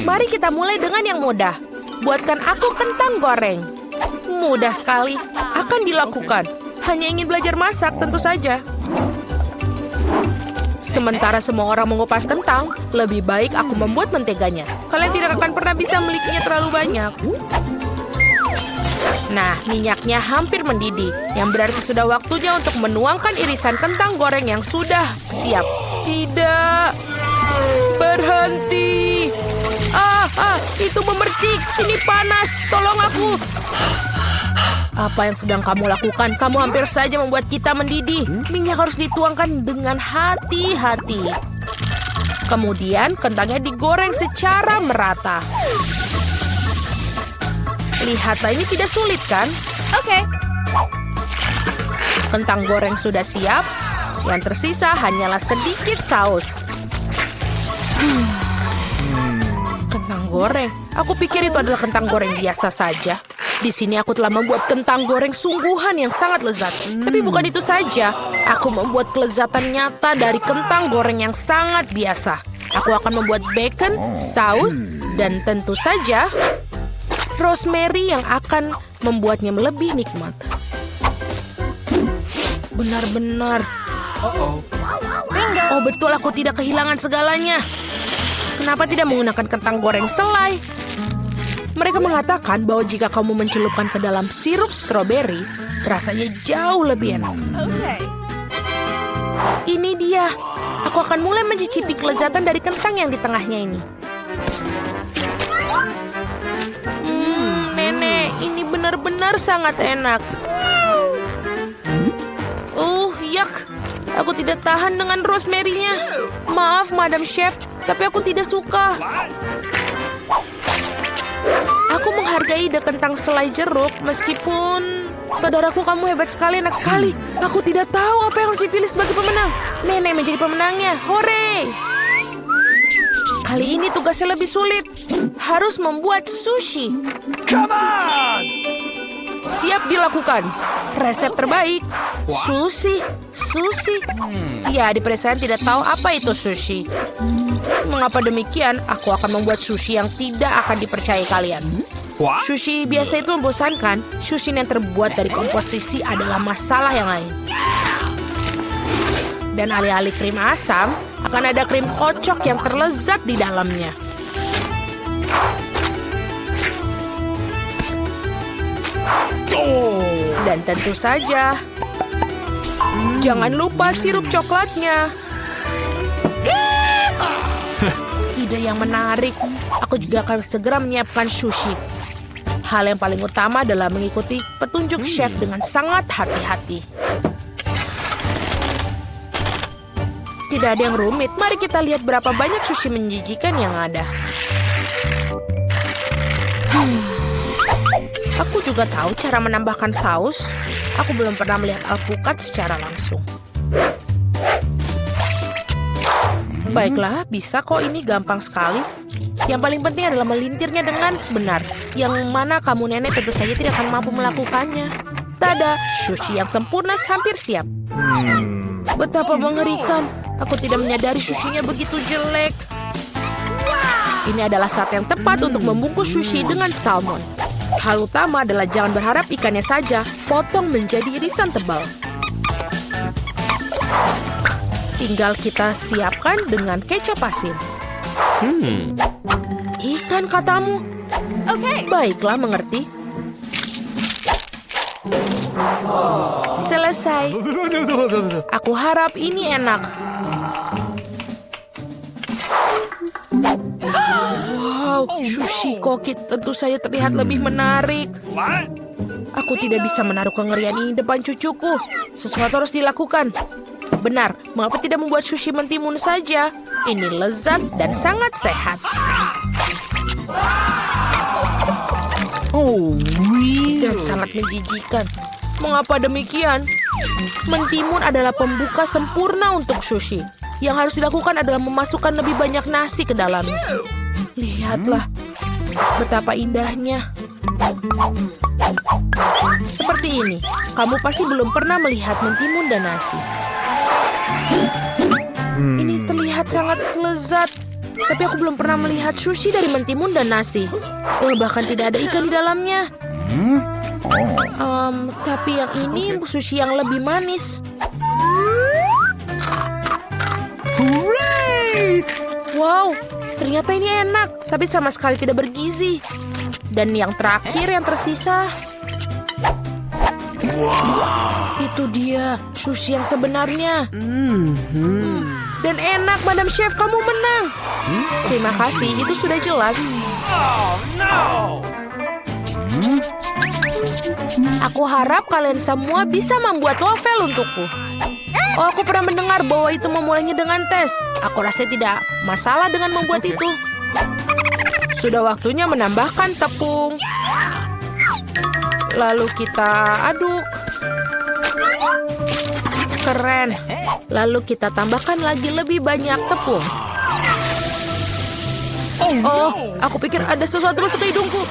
Mari kita mulai dengan yang mudah. Buatkan aku kentang goreng. Mudah sekali. Akan dilakukan. Hanya ingin belajar masak, tentu saja. Sementara semua orang mengupas kentang, lebih baik aku membuat menteganya. Kalian tidak akan pernah bisa memilikinya terlalu banyak. Nah, minyaknya hampir mendidih, yang berarti sudah waktunya untuk menuangkan irisan kentang goreng yang sudah siap. Tidak. Berhenti. Itu memercik. Ini panas. Tolong aku. Apa yang sedang kamu lakukan? Kamu hampir saja membuat kita mendidih. Minyak harus dituangkan dengan hati-hati. Kemudian kentangnya digoreng secara merata. Lihatlah, ini tidak sulit kan? Oke. Kentang goreng sudah siap. Yang tersisa hanyalah sedikit saus. Kentang goreng. Aku pikir itu adalah kentang goreng biasa saja. Di sini aku telah membuat kentang goreng sungguhan yang sangat lezat. Tapi bukan itu saja. Aku membuat kelezatan nyata dari kentang goreng yang sangat biasa. Aku akan membuat bacon, saus, dan tentu saja rosemary yang akan membuatnya lebih nikmat. Benar-benar. Oh betul, aku tidak kehilangan segalanya. Kenapa tidak menggunakan kentang goreng selai? Mereka mengatakan bahwa jika kamu mencelupkan ke dalam sirup stroberi, rasanya jauh lebih enak. Ini dia. Aku akan mulai mencicipi kelezatan dari kentang yang di tengahnya ini. Nenek, ini benar-benar sangat enak. Yak. Aku tidak tahan dengan rosemary-nya. Maaf, Madam Chef, tapi aku tidak suka. Aku menghargai ide kentang selai jeruk, meskipun... Saudaraku, kamu hebat sekali, enak sekali. Aku tidak tahu apa yang harus dipilih sebagai pemenang. Nenek menjadi pemenangnya. Hore! Kali ini tugasnya lebih sulit. Harus membuat sushi. Come on! Siap dilakukan. Resep terbaik. Sushi. Ya, di pedesaan tidak tahu apa itu sushi. Mengapa demikian? Aku akan membuat sushi yang tidak akan dipercayai kalian. Sushi biasa itu membosankan. Sushi yang terbuat dari komposisi adalah masalah yang lain. Dan alih-alih krim asam, akan ada krim kocok yang terlezat di dalamnya. Dan tentu saja, jangan lupa sirup coklatnya. Ide yang menarik. Aku juga akan segera menyiapkan sushi. Hal yang paling utama adalah mengikuti petunjuk chef dengan sangat hati-hati. Tidak ada yang rumit. Mari kita lihat berapa banyak sushi menjijikan yang ada. Aku juga tahu cara menambahkan saus. Aku belum pernah melihat alpukat secara langsung. Baiklah, bisa kok, ini gampang sekali. Yang paling penting adalah melintirnya dengan benar. Yang mana kamu nenek tentu saja tidak akan mampu melakukannya. Tada, sushi yang sempurna hampir siap. Betapa mengerikan. Aku tidak menyadari sushinya begitu jelek. Ini adalah saat yang tepat untuk membungkus sushi dengan salmon. Hal utama adalah jangan berharap ikannya saja, potong menjadi irisan tebal. Tinggal kita siapkan dengan kecap asin. Ikan katamu? Oke. Baiklah, mengerti. Selesai. Aku harap ini enak. Wow, sushi koki tentu saja terlihat lebih menarik. Aku tidak bisa menaruh kengerian ini depan cucuku. Sesuatu harus dilakukan. Benar, mengapa tidak membuat sushi mentimun saja? Ini lezat dan sangat sehat. Dan sangat menjijikan. Mengapa demikian? Mentimun adalah pembuka sempurna untuk sushi. Yang harus dilakukan adalah memasukkan lebih banyak nasi ke dalamnya. Lihatlah, betapa indahnya. Seperti ini, kamu pasti belum pernah melihat mentimun dan nasi. Ini terlihat sangat lezat. Tapi aku belum pernah melihat sushi dari mentimun dan nasi. Bahkan tidak ada ikan di dalamnya. Tapi yang ini sushi yang lebih manis. Wow, ternyata ini enak, tapi sama sekali tidak bergizi. Dan yang terakhir yang tersisa. Itu dia, sushi yang sebenarnya. Dan enak, Madam Chef, kamu menang. Terima kasih, itu sudah jelas. Oh, no! Aku harap kalian semua bisa membuat waffle untukku. Oh, aku pernah mendengar bahwa itu memulainya dengan tes. Aku rasa tidak masalah dengan membuat itu. Sudah waktunya menambahkan tepung. Lalu kita aduk. Keren. Lalu kita tambahkan lagi lebih banyak tepung. Oh, aku pikir ada sesuatu masuk ke hidungku.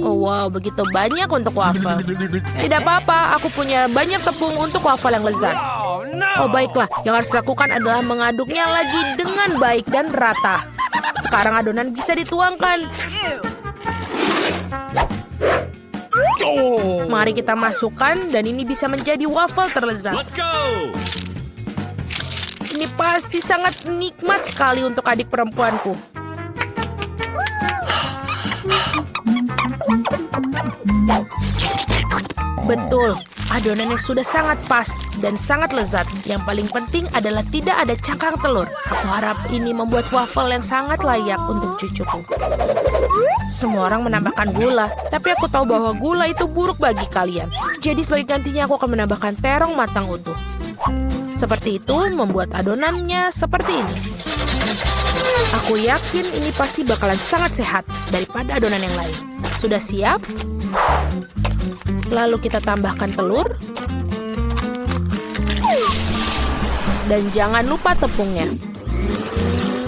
Oh, wow, begitu banyak untuk waffle. Tidak apa-apa, aku punya banyak tepung untuk waffle yang lezat. Oh, no! Oh, baiklah. Yang harus dilakukan adalah mengaduknya lagi dengan baik dan rata. Sekarang adonan bisa dituangkan. Mari kita masukkan dan ini bisa menjadi waffle terlezat. Let's go! Ini pasti sangat nikmat sekali untuk adik perempuanku. Betul, adonannya sudah sangat pas dan sangat lezat. Yang paling penting adalah tidak ada cangkang telur. Aku harap ini membuat waffle yang sangat layak untuk cucuku. Semua orang menambahkan gula, tapi aku tahu bahwa gula itu buruk bagi kalian. Jadi sebagai gantinya aku akan menambahkan terong matang utuh. Seperti itu membuat adonannya seperti ini. Aku yakin ini pasti bakalan sangat sehat daripada adonan yang lain. Sudah siap? Lalu kita tambahkan telur. Dan jangan lupa tepungnya.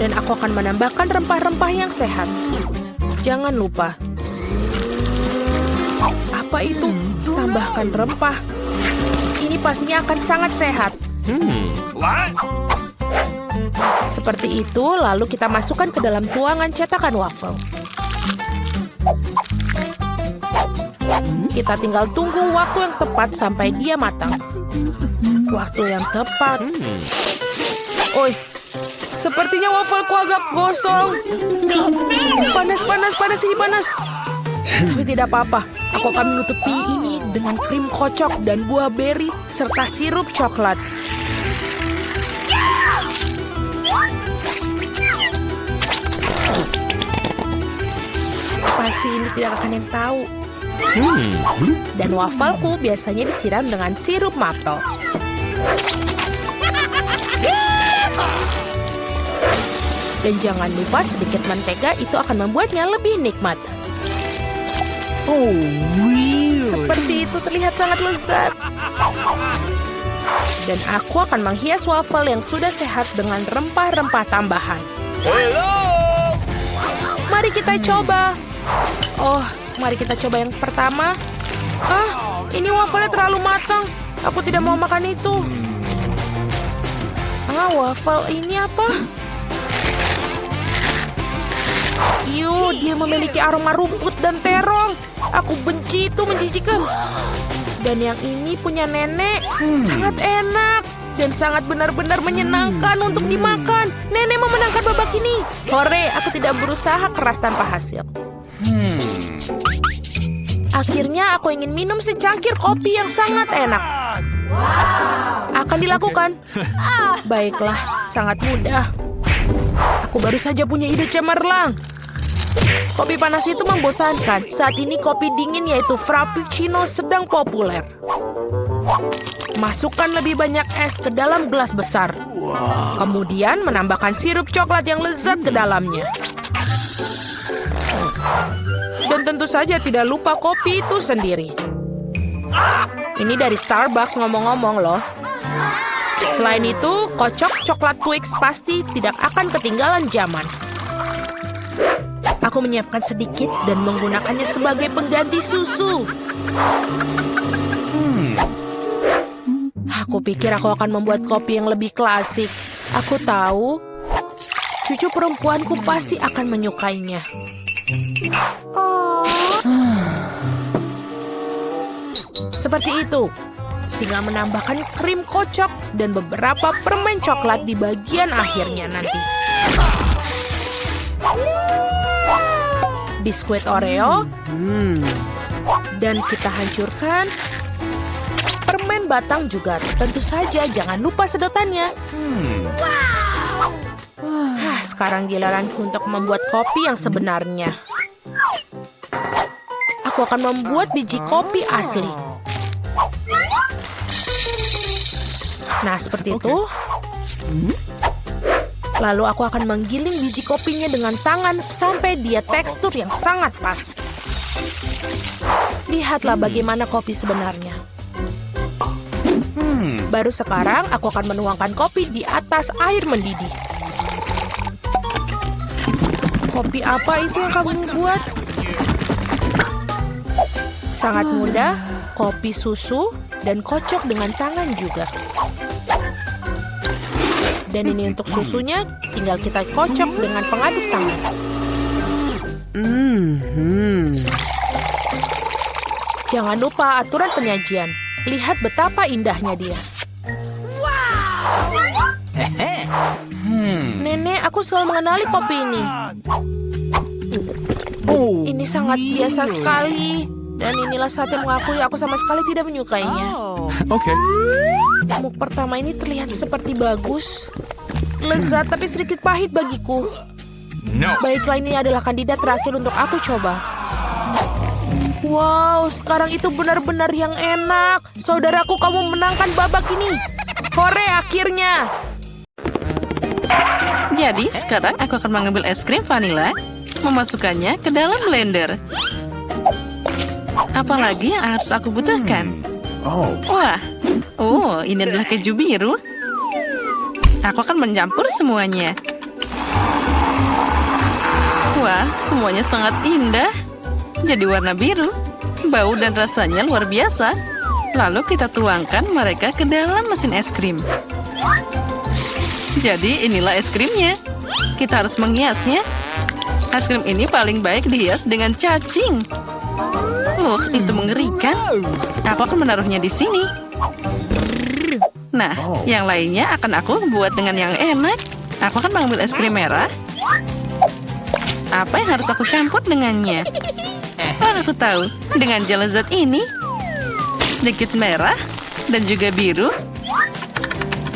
Dan aku akan menambahkan rempah-rempah yang sehat. Jangan lupa. Apa itu? Tambahkan rempah. Ini pastinya akan sangat sehat. What? Seperti itu, lalu kita masukkan ke dalam tuangan cetakan waffle. Kita tinggal tunggu waktu yang tepat sampai dia matang. Waktu yang tepat. Oi, sepertinya waffleku agak gosong. Panas ini panas. Tapi tidak apa-apa. Aku akan menutupi ini dengan krim kocok dan buah beri serta sirup coklat. Pasti ini tidak akan yang tahu. Dan wafelku biasanya disiram dengan sirup maple. Dan jangan lupa sedikit mentega, itu akan membuatnya lebih nikmat. Oh, really? Seperti itu terlihat sangat lezat. Dan aku akan menghias waffle yang sudah sehat dengan rempah-rempah tambahan. Hello! Mari kita coba. Oh, mari kita coba yang pertama. Ini wafelnya terlalu matang. Aku tidak mau makan itu. Waffle ini apa? Dia memiliki aroma rumput dan terong. Aku benci itu, menjijikan. Dan yang ini punya nenek, sangat enak. Dan sangat benar-benar menyenangkan untuk dimakan. Nenek memenangkan babak ini. Hore, aku tidak berusaha keras tanpa hasil. Akhirnya aku ingin minum secangkir kopi yang sangat enak. Akan dilakukan. Baiklah, sangat mudah. Aku baru saja punya ide cemerlang. Kopi panas itu membosankan. Saat ini kopi dingin yaitu Frappuccino sedang populer. Masukkan lebih banyak es ke dalam gelas besar. Kemudian menambahkan sirup coklat yang lezat ke dalamnya. Dan tentu saja tidak lupa kopi itu sendiri. Ini dari Starbucks ngomong-ngomong loh. Selain itu, kocok coklat Twix pasti tidak akan ketinggalan zaman. Aku menyiapkan sedikit dan menggunakannya sebagai pengganti susu. Aku pikir aku akan membuat kopi yang lebih klasik. Aku tahu. Cucu perempuanku pasti akan menyukainya. Seperti itu. Tinggal menambahkan krim kocok dan beberapa permen coklat di bagian akhirnya nanti. Biskuit Oreo. Dan kita hancurkan permen batang juga. Tentu saja jangan lupa sedotannya. Sekarang giliranku untuk membuat kopi yang sebenarnya. Aku akan membuat biji kopi asli. Nah, seperti itu. Lalu aku akan menggiling biji kopinya dengan tangan sampai dia tekstur yang sangat pas. Lihatlah bagaimana kopi sebenarnya. Baru sekarang aku akan menuangkan kopi di atas air mendidih. Kopi apa itu yang kamu buat? Sangat mudah, kopi susu dan kocok dengan tangan juga. Dan ini untuk susunya, tinggal kita kocok dengan pengaduk tangan. Jangan lupa aturan penyajian. Lihat betapa indahnya dia. Nenek, aku selalu mengenali kopi ini. Ini sangat biasa sekali. Dan inilah saat yang mengakui aku sama sekali tidak menyukainya. Okay. Muk pertama ini terlihat seperti bagus. Lezat tapi sedikit pahit bagiku. No. Baiklah, ini adalah kandidat terakhir untuk aku coba. Wow, sekarang itu benar-benar yang enak. Saudaraku, kamu menangkan babak ini. Hore, akhirnya. Jadi, sekarang aku akan mengambil es krim vanila, memasukkannya ke dalam blender. Apalagi yang harus aku butuhkan? Wah, ini adalah keju biru. Aku akan mencampur semuanya. Wah, semuanya sangat indah. Jadi warna biru, bau dan rasanya luar biasa. Lalu kita tuangkan mereka ke dalam mesin es krim. Jadi inilah es krimnya. Kita harus menghiasnya. Es krim ini paling baik dihias dengan cacing. Itu mengerikan. Aku akan menaruhnya di sini. Nah, yang lainnya akan aku buat dengan yang enak. Aku akan mengambil es krim merah. Apa yang harus aku campur dengannya? Aku tahu. Dengan gel lezat ini, sedikit merah dan juga biru,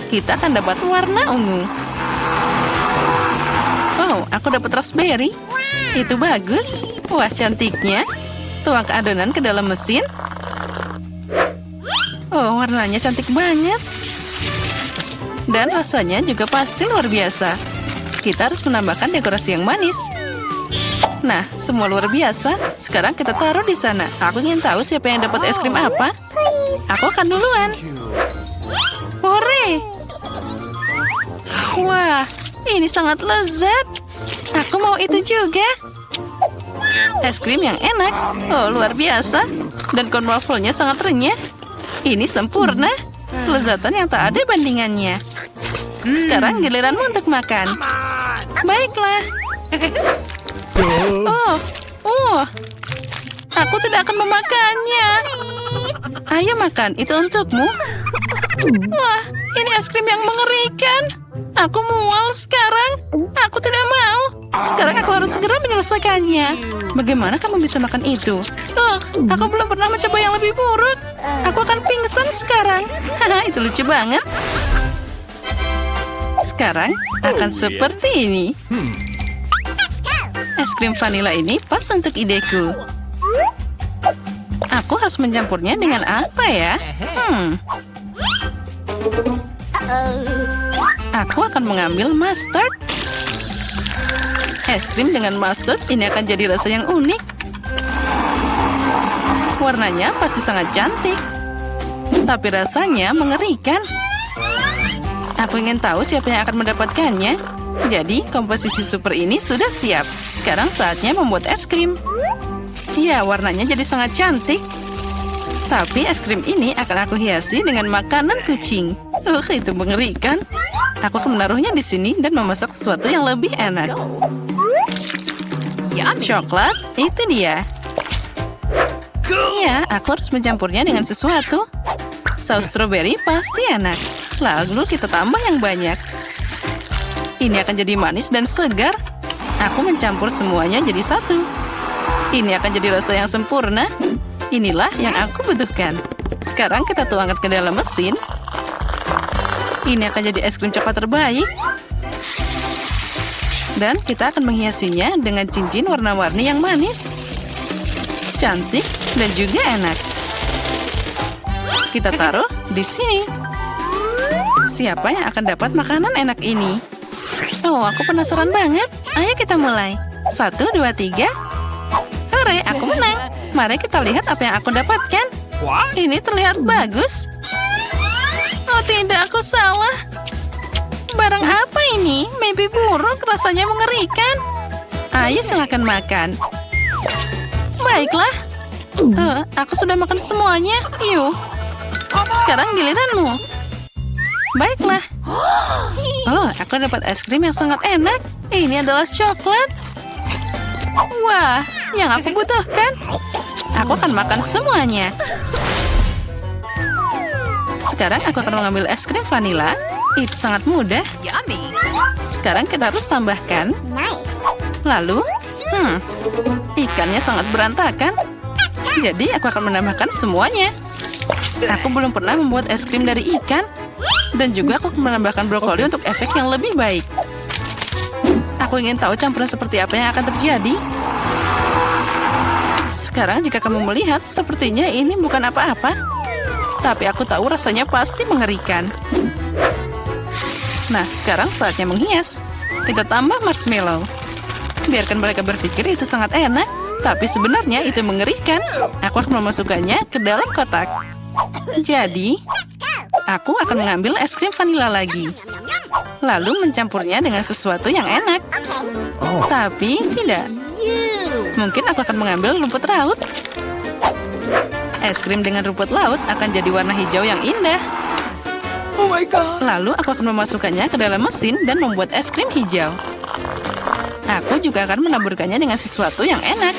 kita akan dapat warna ungu. Aku dapat raspberry. Itu bagus. Wah, cantiknya. Tuang ke adonan ke dalam mesin. Warnanya cantik banget. Dan rasanya juga pasti luar biasa. Kita harus menambahkan dekorasi yang manis. Nah, semua luar biasa. Sekarang kita taruh di sana. Aku ingin tahu siapa yang dapat es krim apa. Aku akan duluan. Hore! Wah, ini sangat lezat. Aku mau itu juga. Es krim yang enak. Luar biasa. Dan corn waffle-nya sangat renyah. Ini sempurna. Kelezatan yang tak ada bandingannya. Sekarang giliranmu untuk makan. Baiklah. Aku tidak akan memakannya. Ayo makan, itu untukmu. Wah, ini es krim yang mengerikan. Aku mual sekarang. Aku tidak mau. Sekarang aku harus segera menyelesaikannya. Bagaimana kamu bisa makan itu? Aku belum pernah mencoba yang lebih buruk. Aku akan pingsan sekarang. Itu lucu banget. Sekarang akan seperti ini. Es krim vanila ini pas untuk ideku. Aku harus mencampurnya dengan apa ya? Aku akan mengambil mustard. Es krim dengan mustard ini akan jadi rasa yang unik. Warnanya pasti sangat cantik. Tapi rasanya mengerikan. Aku ingin tahu siapa yang akan mendapatkannya. Jadi, komposisi super ini sudah siap. Sekarang saatnya membuat es krim. Ya, warnanya jadi sangat cantik. Tapi es krim ini akan aku hiasi dengan makanan kucing. Itu mengerikan. Aku akan menaruhnya di sini dan memasak sesuatu yang lebih enak. Coklat, itu dia. Ya, aku harus mencampurnya dengan sesuatu. Saus stroberi pasti enak. Lalu kita tambah yang banyak. Ini akan jadi manis dan segar. Aku mencampur semuanya jadi satu. Ini akan jadi rasa yang sempurna. Inilah yang aku butuhkan. Sekarang kita tuangkan ke dalam mesin. Ini akan jadi es krim coklat terbaik. Dan kita akan menghiasinya dengan cincin warna-warni yang manis. Cantik dan juga enak. Kita taruh di sini. Siapa yang akan dapat makanan enak ini? Oh, aku penasaran banget. Ayo kita mulai. 1, 2, 3. Hore, aku menang. Mari kita lihat apa yang aku dapatkan. Ini terlihat bagus. Oh tidak, aku salah. Barang apa ini? Mimpi buruk, rasanya mengerikan. Ayo silakan makan. Baiklah. Aku sudah makan semuanya. Yuk. Sekarang giliranmu. Baiklah. Oh, aku dapat es krim yang sangat enak. Ini adalah coklat. Wah, yang aku butuhkan. Aku akan makan semuanya. Sekarang aku akan mengambil es krim vanila. Itu sangat mudah. Sekarang kita harus tambahkan. Lalu, ikannya sangat berantakan. Jadi aku akan menambahkan semuanya. Aku belum pernah membuat es krim dari ikan. Dan juga aku akan menambahkan brokoli untuk efek yang lebih baik. Aku ingin tahu campuran seperti apa yang akan terjadi. Sekarang jika kamu melihat, sepertinya ini bukan apa-apa. Tapi aku tahu rasanya pasti mengerikan. Nah, sekarang saatnya menghias. Kita tambah marshmallow. Biarkan mereka berpikir itu sangat enak. Tapi sebenarnya itu mengerikan. Aku akan memasukkannya ke dalam kotak. Jadi, aku akan mengambil es krim vanila lagi. Lalu mencampurnya dengan sesuatu yang enak. Tapi tidak. Mungkin aku akan mengambil rumput laut. Es krim dengan rumput laut akan jadi warna hijau yang indah. Oh my god. Lalu aku akan memasukkannya ke dalam mesin dan membuat es krim hijau. Aku juga akan menaburkannya dengan sesuatu yang enak.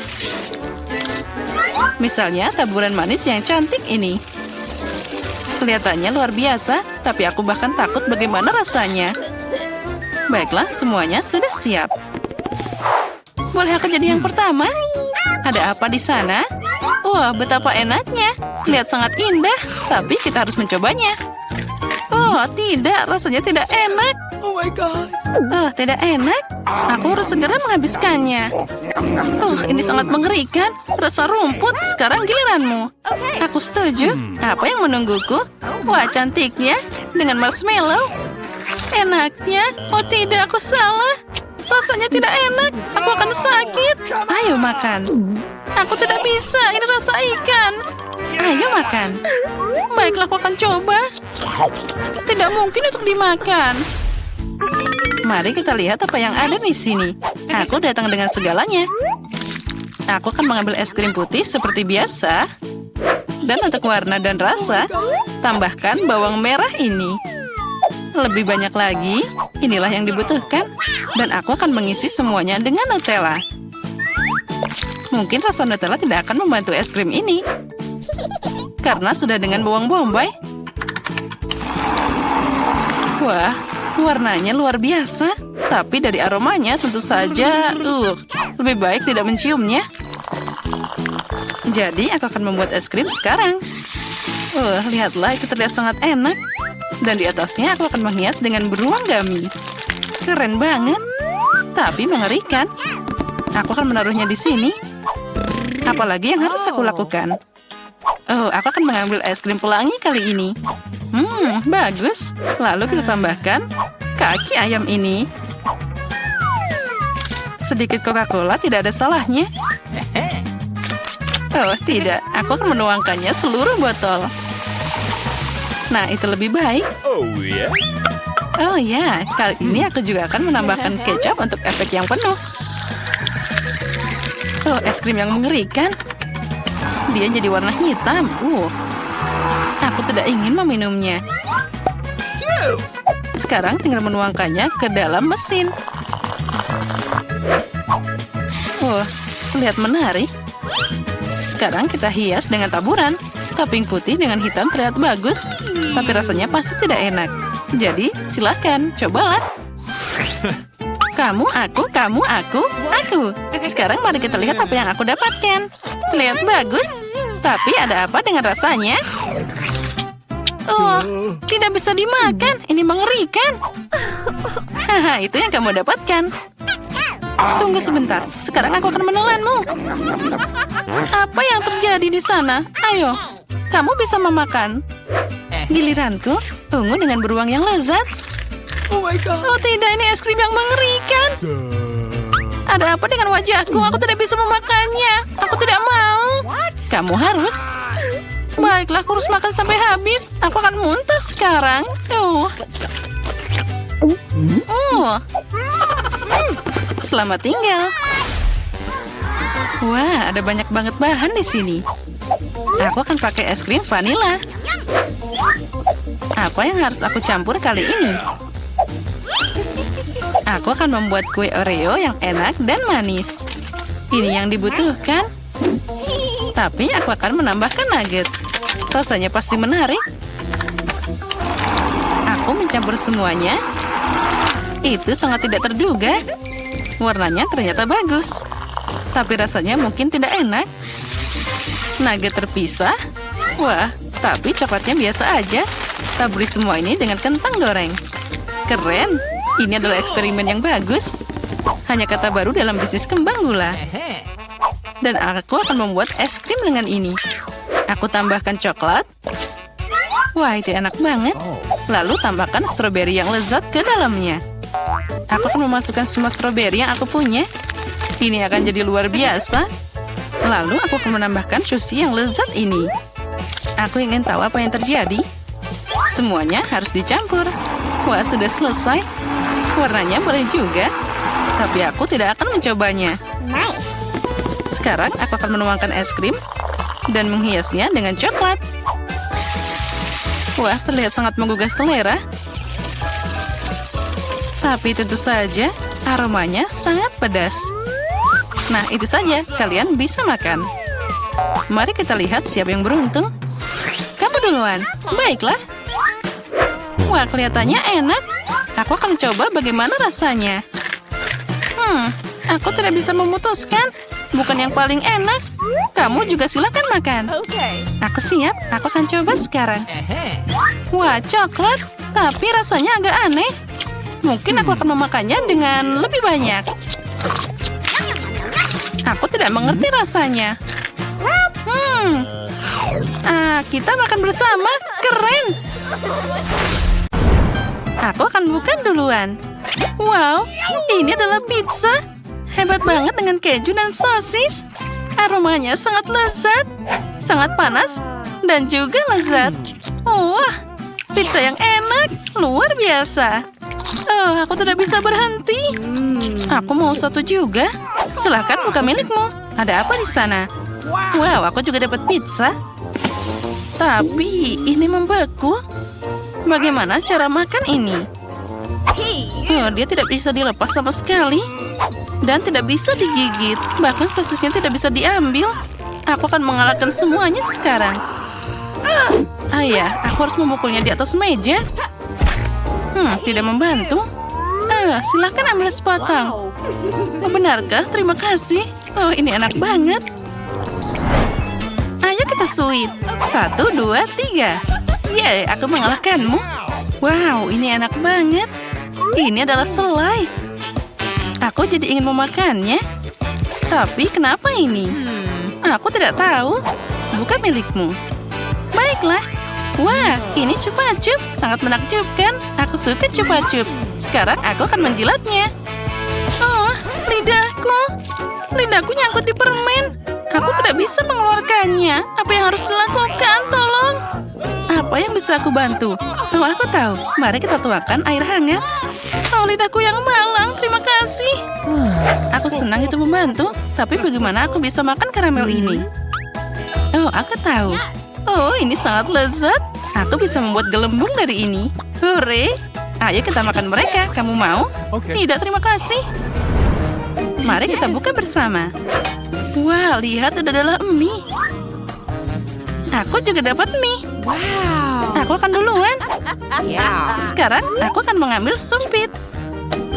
Misalnya taburan manis yang cantik ini. Kelihatannya luar biasa, tapi aku bahkan takut bagaimana rasanya. Baiklah, semuanya sudah siap. Boleh aku jadi yang pertama? Ada apa di sana? Wah, betapa enaknya. Terlihat sangat indah, tapi kita harus mencobanya. Oh, tidak. Rasanya tidak enak. Oh my god. Oh, tidak enak. Aku harus segera menghabiskannya. Ini sangat mengerikan. Rasa rumput. Sekarang giliranmu. Aku setuju. Apa yang menungguku? Wah, cantiknya. Dengan marshmallow. Enaknya. Oh tidak, aku salah. Rasanya tidak enak. Aku akan sakit. Ayo makan. Aku tidak bisa. Ini rasa ikan. Ayo makan. Baiklah, aku akan coba. Tidak mungkin untuk dimakan. Mari kita lihat apa yang ada di sini. Aku datang dengan segalanya. Aku akan mengambil es krim putih seperti biasa. Dan untuk warna dan rasa, tambahkan bawang merah ini. Lebih banyak lagi, inilah yang dibutuhkan. Dan aku akan mengisi semuanya dengan Nutella. Mungkin rasa Nutella tidak akan membantu es krim ini. Karena sudah dengan bawang bombay. Wah, warnanya luar biasa. Tapi dari aromanya tentu saja, lebih baik tidak menciumnya. Jadi aku akan membuat es krim sekarang. Lihatlah, itu terlihat sangat enak. Dan di atasnya aku akan menghias dengan beruang gummy. Keren banget. Tapi mengerikan. Aku akan menaruhnya di sini. Apalagi yang harus aku lakukan? Aku akan mengambil es krim pelangi kali ini. Bagus. Lalu kita tambahkan kaki ayam ini. Sedikit Coca-Cola tidak ada salahnya. Oh, tidak. Aku akan menuangkannya seluruh botol. Nah, itu lebih baik. Oh ya. Oh ya, kali ini aku juga akan menambahkan kecap untuk efek yang penuh. Es krim yang mengerikan. Dia jadi warna hitam. Aku tidak ingin meminumnya. Sekarang tinggal menuangkannya ke dalam mesin. Wah, terlihat menarik. Sekarang kita hias dengan taburan. Topping putih dengan hitam terlihat bagus, tapi rasanya pasti tidak enak. Jadi, silahkan, cobalah. Kamu, aku, kamu, aku. Sekarang mari kita lihat apa yang aku dapatkan. Terlihat bagus, tapi ada apa dengan rasanya? Oh, tidak bisa dimakan. Ini mengerikan. Haha, itu yang kamu dapatkan. Tunggu sebentar, sekarang aku akan menelanmu. Apa yang terjadi di sana? Ayo, kamu bisa memakan. Giliranku, ungu dengan beruang yang lezat. Oh my god. Oh tidak, ini es krim yang mengerikan. Ada apa dengan wajahku? Aku tidak bisa memakannya. Aku tidak mau. Kamu harus. Baiklah, aku harus makan sampai habis. Aku akan muntah sekarang. Selamat tinggal. Wah, ada banyak banget bahan di sini. Aku akan pakai es krim vanila. Apa yang harus aku campur kali ini? Aku akan membuat kue Oreo yang enak dan manis. Ini yang dibutuhkan. Tapi aku akan menambahkan nugget. Rasanya pasti menarik. Aku mencampur semuanya. Itu sangat tidak terduga. Warnanya ternyata bagus. Tapi rasanya mungkin tidak enak. Nugget terpisah. Wah, tapi coklatnya biasa aja. Taburi semua ini dengan kentang goreng. Keren. Ini adalah eksperimen yang bagus. Hanya kata baru dalam bisnis kembang gula. Dan aku akan membuat es krim dengan ini. Aku tambahkan coklat. Wah, itu enak banget. Lalu tambahkan stroberi yang lezat ke dalamnya. Aku akan memasukkan semua stroberi yang aku punya. Ini akan jadi luar biasa. Lalu aku akan menambahkan sushi yang lezat ini. Aku ingin tahu apa yang terjadi. Semuanya harus dicampur. Wah, sudah selesai. Warnanya boleh juga. Tapi aku tidak akan mencobanya. Sekarang aku akan menuangkan es krim dan menghiasnya dengan coklat. Wah, terlihat sangat menggugah selera. Tapi tentu saja aromanya sangat pedas. Nah, itu saja. Kalian bisa makan. Mari kita lihat siapa yang beruntung. Kamu duluan. Baiklah. Wah, kelihatannya enak. Aku akan coba bagaimana rasanya. Aku tidak bisa memutuskan. Bukan yang paling enak. Kamu juga silakan makan. Aku siap. Aku akan coba sekarang. Wah, coklat. Tapi rasanya agak aneh. Mungkin aku akan memakannya dengan lebih banyak. Aku tidak mengerti rasanya. Kita makan bersama. Keren. Aku akan buka duluan. Wow, ini adalah pizza. Hebat banget dengan keju dan sosis. Aromanya sangat lezat, sangat panas, dan juga lezat. Wah, pizza yang enak, luar biasa. Aku tidak bisa berhenti. Aku mau satu juga. Silakan buka milikmu. Ada apa di sana? Wow, aku juga dapat pizza. Tapi ini membeku. Bagaimana cara makan ini? Dia tidak bisa dilepas sama sekali. Dan tidak bisa digigit. Bahkan sosisnya tidak bisa diambil. Aku akan mengalahkan semuanya sekarang. Ayah, aku harus memukulnya di atas meja. Tidak membantu. Silakan ambil sepotong. Benarkah? Terima kasih. Oh, ini enak banget. Ayo kita sweet. 1, 2, 3. Yeay, aku mengalahkanmu. Wow, ini enak banget. Ini adalah selai. Aku jadi ingin memakannya. Tapi kenapa ini? Aku tidak tahu. Bukan milikmu. Baiklah. Wah, ini Chupa Chups. Sangat menakjubkan. Aku suka Chupa Chups. Sekarang aku akan menjilatnya. Oh, lidahku. Lidahku nyangkut di permen. Aku tidak bisa mengeluarkannya. Apa yang harus dilakukan? Tolong. Apa yang bisa aku bantu? Oh, aku tahu. Mari kita tuangkan air hangat. Oh, lidahku yang malang. Terima kasih. Aku senang itu membantu. Tapi bagaimana aku bisa makan karamel ini? Oh, aku tahu. Oh, ini sangat lezat. Aku bisa membuat gelembung dari ini. Hore! Ayo kita makan mereka. Kamu mau? Oke. Tidak, terima kasih. Mari kita buka bersama. Wah, lihat itu adalah mie. Aku juga dapat mie. Aku akan duluan. Sekarang aku akan mengambil sumpit.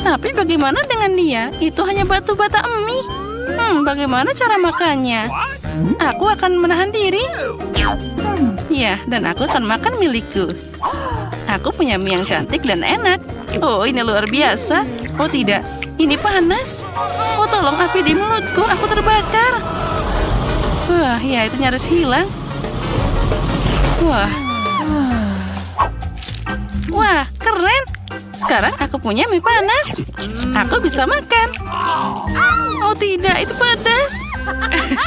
Tapi bagaimana dengan dia? Itu hanya batu bata mie. Bagaimana cara makannya? Aku akan menahan diri. Ya, dan aku akan makan milikku. Aku punya mie yang cantik dan enak. Oh, ini luar biasa. Oh tidak, ini panas. Oh tolong, api di mulutku, aku terbakar. Wah, ya itu nyaris hilang. Wah, keren. Sekarang aku punya mie panas. Aku bisa makan. Oh tidak, itu pedas.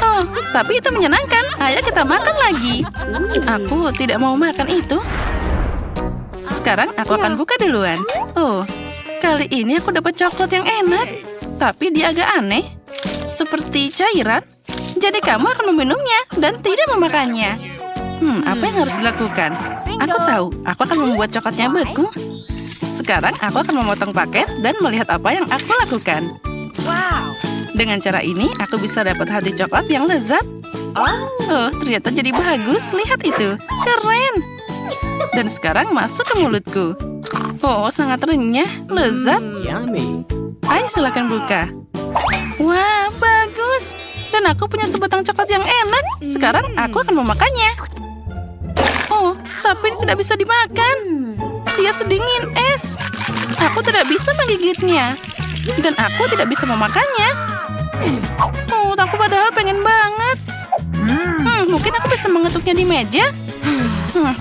Oh, tapi itu menyenangkan. Ayo kita makan lagi. Aku tidak mau makan itu. Sekarang aku akan buka duluan. Oh, kali ini aku dapat coklat yang enak. Tapi dia agak aneh. Seperti cairan. Jadi kamu akan meminumnya dan tidak memakannya. Apa yang harus dilakukan? Aku tahu, aku akan membuat coklatnya beku. Sekarang aku akan memotong paket dan melihat apa yang aku lakukan. Dengan cara ini, aku bisa dapat hati coklat yang lezat. Oh, ternyata jadi bagus. Lihat itu, keren. Dan sekarang masuk ke mulutku. Oh, sangat renyah, lezat. Yummy. Ayo silakan buka. Wah, bagus. Dan aku punya sebatang coklat yang enak. Sekarang aku akan memakannya. Oh, tapi ini tidak bisa dimakan. Dia sedingin es. Aku tidak bisa menggigitnya. Dan aku tidak bisa memakannya. Oh, aku padahal pengen banget. Mungkin aku bisa mengetuknya di meja.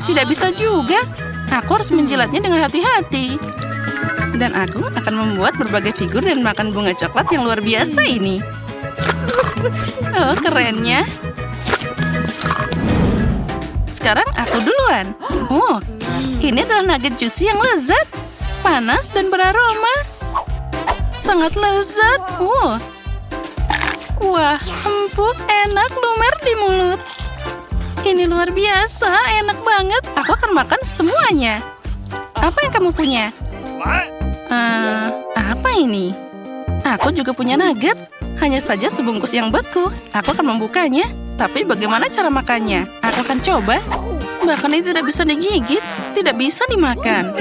Tidak bisa juga. Aku harus menjilatnya dengan hati-hati. Dan aku akan membuat berbagai figur dan makan bunga coklat yang luar biasa ini. Oh, kerennya. Sekarang aku duluan. Oh, ini adalah nugget juicy yang lezat. Panas dan beraroma. Sangat lezat. Wah, empuk, enak, lumer di mulut. Ini luar biasa, enak banget. Aku akan makan semuanya. Apa yang kamu punya? Apa ini? Aku juga punya nugget. Hanya saja sebungkus yang beku. Aku akan membukanya. Tapi bagaimana cara makannya? Aku akan coba. Bahkan ini tidak bisa digigit. Tidak bisa dimakan.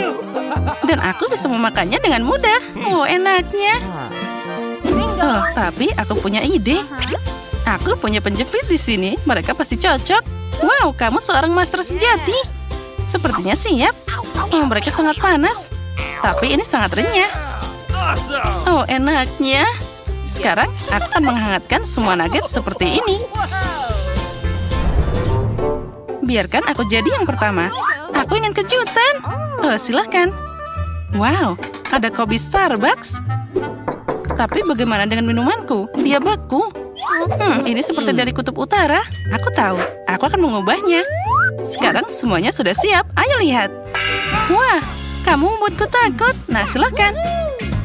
Dan aku bisa memakannya dengan mudah. Oh, enaknya. Oh, tapi aku punya ide. Aku punya penjepit di sini. Mereka pasti cocok. Wow, kamu seorang master sejati. Sepertinya siap. Oh, mereka sangat panas. Tapi ini sangat renyah. Oh, enaknya. Sekarang aku akan menghangatkan semua nugget seperti ini. Biarkan aku jadi yang pertama. Aku ingin kejutan. Oh, silahkan. Wow, ada kopi Starbucks. Tapi bagaimana dengan minumanku? Dia beku. Ini seperti dari kutub utara. Aku tahu. Aku akan mengubahnya. Sekarang semuanya sudah siap. Ayo lihat. Wah, kamu membuatku takut. Nah, silahkan.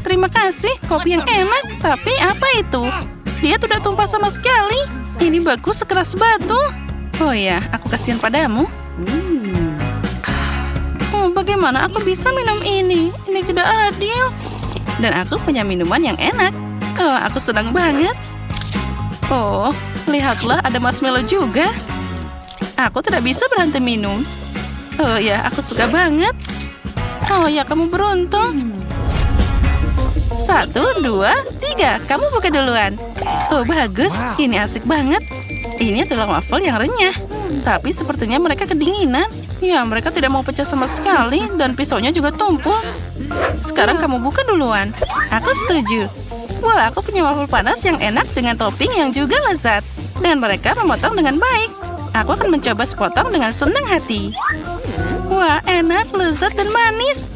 Terima kasih, kopi yang enak. Tapi apa itu? Dia tidak tumpah sama sekali. Ini bagus sekeras batu. Oh ya, aku kasihan padamu. Oh, bagaimana aku bisa minum ini? Ini tidak adil. Dan aku punya minuman yang enak. Oh, aku senang banget. Oh, lihatlah ada marshmallow juga. Aku tidak bisa berhenti minum. Oh ya, aku suka banget. Oh ya, kamu beruntung. 1, 2, 3. Kamu buka duluan. Oh, bagus. Ini asik banget. Ini adalah waffle yang renyah. Tapi sepertinya mereka kedinginan. Ya, mereka tidak mau pecah sama sekali. Dan pisaunya juga tumpul. Sekarang kamu buka duluan. Aku setuju. Wah, aku punya waffle panas yang enak dengan topping yang juga lezat. Dan mereka memotong dengan baik. Aku akan mencoba sepotong dengan senang hati. Wah, enak, lezat, dan manis.